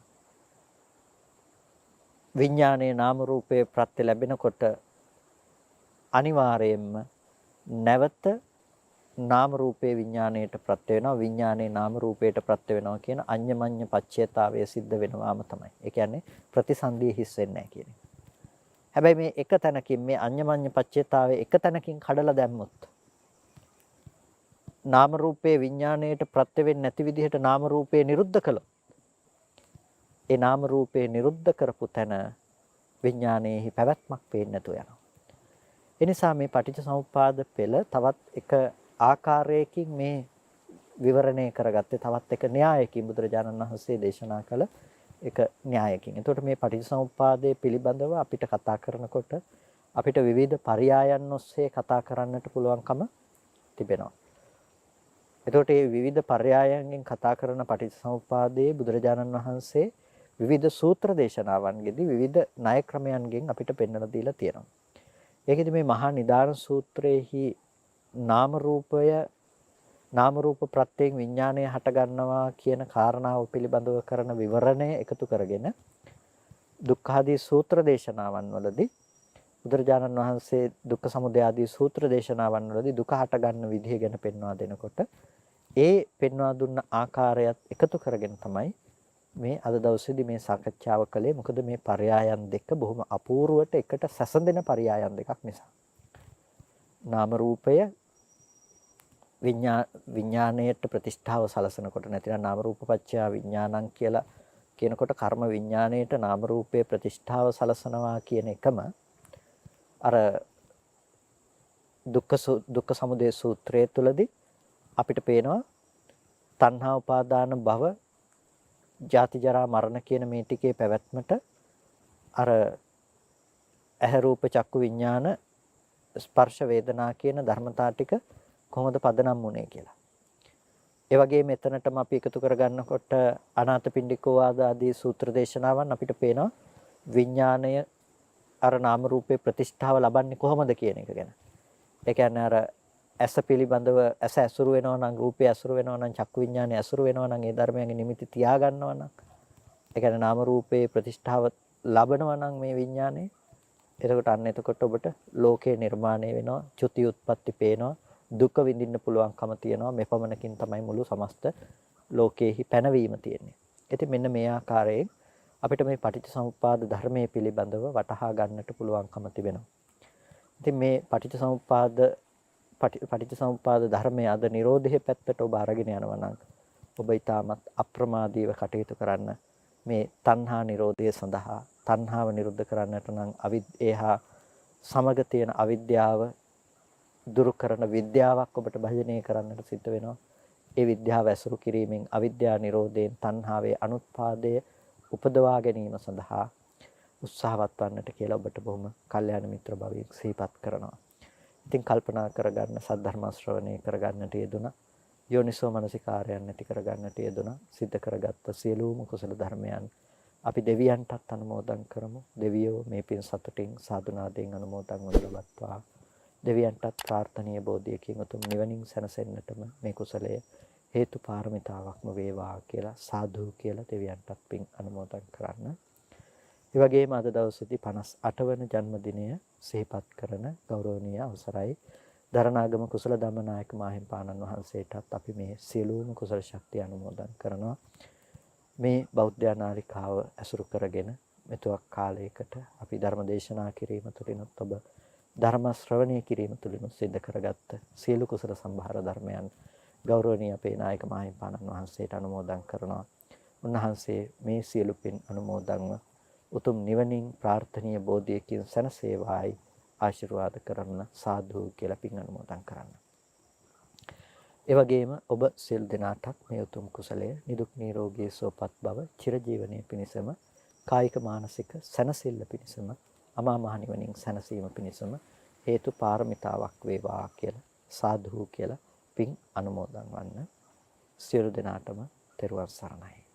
විඥානයේ නාම රූපයේ ප්‍රත්‍ය ලැබෙනකොට අනිවාර්යයෙන්ම නැවත නාම රූපේ විඥාණයට ප්‍රත්‍ය වෙනවා, විඥානයේ නාම රූපයට ප්‍රත්‍ය වෙනවා කියන අඤ්ඤමඤ්ඤ පච්චේතාවය සිද්ධ වෙනවාම තමයි. ඒ කියන්නේ ප්‍රතිසන්දිය හිස් වෙන්නේ නැහැ කියන එක. හැබැයි මේ එක තැනකින් මේ අඤ්ඤමඤ්ඤ පච්චේතාවය එක තැනකින් කඩලා දැම්මොත් නාම රූපේ විඥාණයට ප්‍රත්‍ය වෙන්නේ නැති විදිහට නාම රූපේ නිරුද්ධ කළොත් ඒ නාම රූපේ නිරුද්ධ කරපු තැන විඥානයේහි පැවැත්මක් පේන්නේ නැතුව යනවා. ඒ නිසා මේ පටිච්චසමුප්පාද පෙළ තවත් එක ආකාරයකින් මේ විවරණය කරගත්තේ තවත් එක න්‍යායකින් බුදුරජාණන් වහන්සේ දේශනා කළ එක න්‍යායකින්. එතකොට මේ පටිච්චසමුප්පාදයේ පිළිබඳව අපිට කතා කරනකොට අපිට විවිධ පරයයන් ඔස්සේ කතා කරන්නට පුළුවන්කම තිබෙනවා. එතකොට මේ විවිධ පරයයන්ගෙන් කතා කරන පටිච්චසමුප්පාදයේ බුදුරජාණන් වහන්සේ විවිධ සූත්‍ර දේශනාවන්ගෙදී විවිධ ණය ක්‍රමයන්ගෙන් අපිට පෙන්වලා දීලා තියෙනවා. ඒකෙදි මේ මහා නිදාන සූත්‍රයේහි නාම රූප ප්‍රත්‍යයෙන් විඥාණය හට ගන්නවා කියන කාරණාව පිළිබඳව කරන විවරණය එකතු කරගෙන දුක්ඛාදී සූත්‍ර දේශනාවන් වලදී බුදුරජාණන් වහන්සේ දුක්ඛ සමුදය ආදී සූත්‍ර දේශනාවන් වලදී දුක හට ගන්න විදිහ ගැන පෙන්වා දෙනකොට ඒ පෙන්වා දුන්න ආකාරයත් එකතු කරගෙන තමයි මේ අද දවසේදී මේ සාකච්ඡාව කළේ. මොකද මේ පරයයන් දෙක බොහොම අපූර්වට එකට සැසඳෙන පරයයන් දෙකක් නිසා. නාම රූපය විඥාණයට ප්‍රතිෂ්ඨාව සලසනකොට නැතිනම් නාම රූපපච්චය විඥානං කියලා කියනකොට කර්ම විඥාණයට නාම රූපයේ ප්‍රතිෂ්ඨාව සලසනවා කියන එකම අර දුක්ඛ සමුදය සූත්‍රයේ තුලදී අපිට පේනවා තණ්හා උපාදාන භව ජාති ජරා මරණ කියන මේ ටිකේ පැවැත්මට අර ඇහැ රූප චක්කු විඥාන ස්පර්ශ වේදනා කියන ධර්මතා ටික කොහොමද පදනම් වුනේ කියලා. ඒ වගේම මෙතනටම අපි එකතු කරගන්නකොට අනාථපිණ්ඩිකෝ ආදී සූත්‍ර දේශනාවන් අපිට පේනවා විඥාණය අර නාම රූපේ ප්‍රතිෂ්ඨාව ලබන්නේ කොහොමද කියන එක ගැන. ඒ කියන්නේ අර ඇස පිළිබඳව ඇස ඇසුරු වෙනවා නම් රූපය ඇසුරු වෙනවා නම් චක්කු විඥානය ඇසුරු වෙනවා නම් ඒ ධර්මයන්ගේ නිමිති තියා ගන්නවා නම් ඒ කියන්නේ නාම රූපේ ප්‍රතිෂ්ඨාව ලබනවා නම් මේ විඥානේ එතකොට අන්න එතකොට ඔබට ලෝකේ නිර්මාණය වෙනවා චුති උත්පත්ති පේනවා දුක විඳින්න පුළුවන්කම තියෙනවා මෙපමණකින් තමයි මුළු සමස්ත ලෝකයේහි පැනවීම තියෙන්නේ. ඉතින් මෙන්න මේ ආකාරයෙන් අපිට මේ පටිච්චසමුප්පාද ධර්මයේ පිළිබඳව වටහා ගන්නට පුළුවන්කම තිබෙනවා. ඉතින් මේ පටිච්චසමුප්පාද ධර්මයේ අද නිරෝධයේ පැත්තට ඔබ අරගෙන යනවා නම් ඔබ ඊටමත් අප්‍රමාදීව කටයුතු කරන්න මේ තණ්හා නිරෝධය සඳහා තණ්හාව නිරුද්ධ කරන්නට නම් ඒහා සමග තියෙන අවිද්‍යාව දුරු කරන විද්‍යාවක් ඔබට භජනය කරන්නට සිද්ධ වෙනවා. ඒ විද්‍යාව ඇසුරු කිරීමෙන් අවිද්‍යා නිරෝධයෙන් තණ්හාවේ අනුත්පාදය උපදවා ගැනීම සඳහා උත්සාහවත් වන්නට කියලා ඔබට බොහොම කල්යාණ මිත්‍ර භාවයෙන් සිහිපත් කරනවා. ඉතින් කල්පනා කරගන්න සද්ධර්ම ශ්‍රවණය කරගන්නට යෙදුණා. යෝනිසෝ මනසිකාරයන් නැති කරගන්නට යෙදුණා. සිද්ධ කරගත්ත සියලුම කුසල ධර්මයන් අපි දෙවියන්ටත් අනුමෝදන් කරමු. දෙවියෝ මේ පින් සතුටින් සාදුනාදයෙන් අනුමෝදන් වනු ලබත්වා. දෙවියන්ටත් ප්‍රාර්ථනීය බෝධියකින් උතුම් නිවනින් සැනසෙන්නටම මේ කුසලය හේතු පාරමිතාවක්ම වේවා කියලා සාදු කියලා දෙවියන්ටත් පින් අනුමෝදන් කරන්න. ඒ වගේම අද දවසේදී 58 වන ජන්මදිනය සිහිපත් කරන ගෞරවනීය අවසරයි දරණාගම කුසල ධම්මනායක මාහිම්පාණන් වහන්සේටත් අපි මේ සියලුම කුසල ශක්තිය අනුමෝදන් කරනවා. මේ බෞද්ධ නාලිකාව ඇසුරු කරගෙන මෙතුවක් කාලයකට අපි ධර්ම දේශනා කිරීම තුළිනුත් ඔබ ධර්ම ශ්‍රවණය කිරීම තුළිනුත් සිද්ධ කරගත්ත සියලු කුසල සම්භාර ධර්මයන් ගෞරවනීය අපේ නායක මාහිම්පාණන් වහන්සේට අනුමෝදන් කරනවා. උන්වහන්සේ මේ සියලු පින් අනුමෝදන්ව උතුම් නිවනින් ප්‍රාර්ථනීය බෝධියකින් සැනසේවායි ආශිර්වාද කරන්න සාදු කියලා පින් අනුමෝදන් කරන්න. ඒ වගේම ඔබ සියලු දෙනාටත් මේ උතුම් කුසලය නිදුක් නිරෝගී සුවපත් බව චිරජීවනයේ පිණසම කායික මානසික සැනසෙල්ල පිණසම අමා මහ නිවනින් සැනසීම පිණසම හේතු පාරමිතාවක් වේවා කියලා සාදු කියලා පින් අනුමෝදන් වන්න. සියලු දෙනාටම තෙරුවන් සරණයි.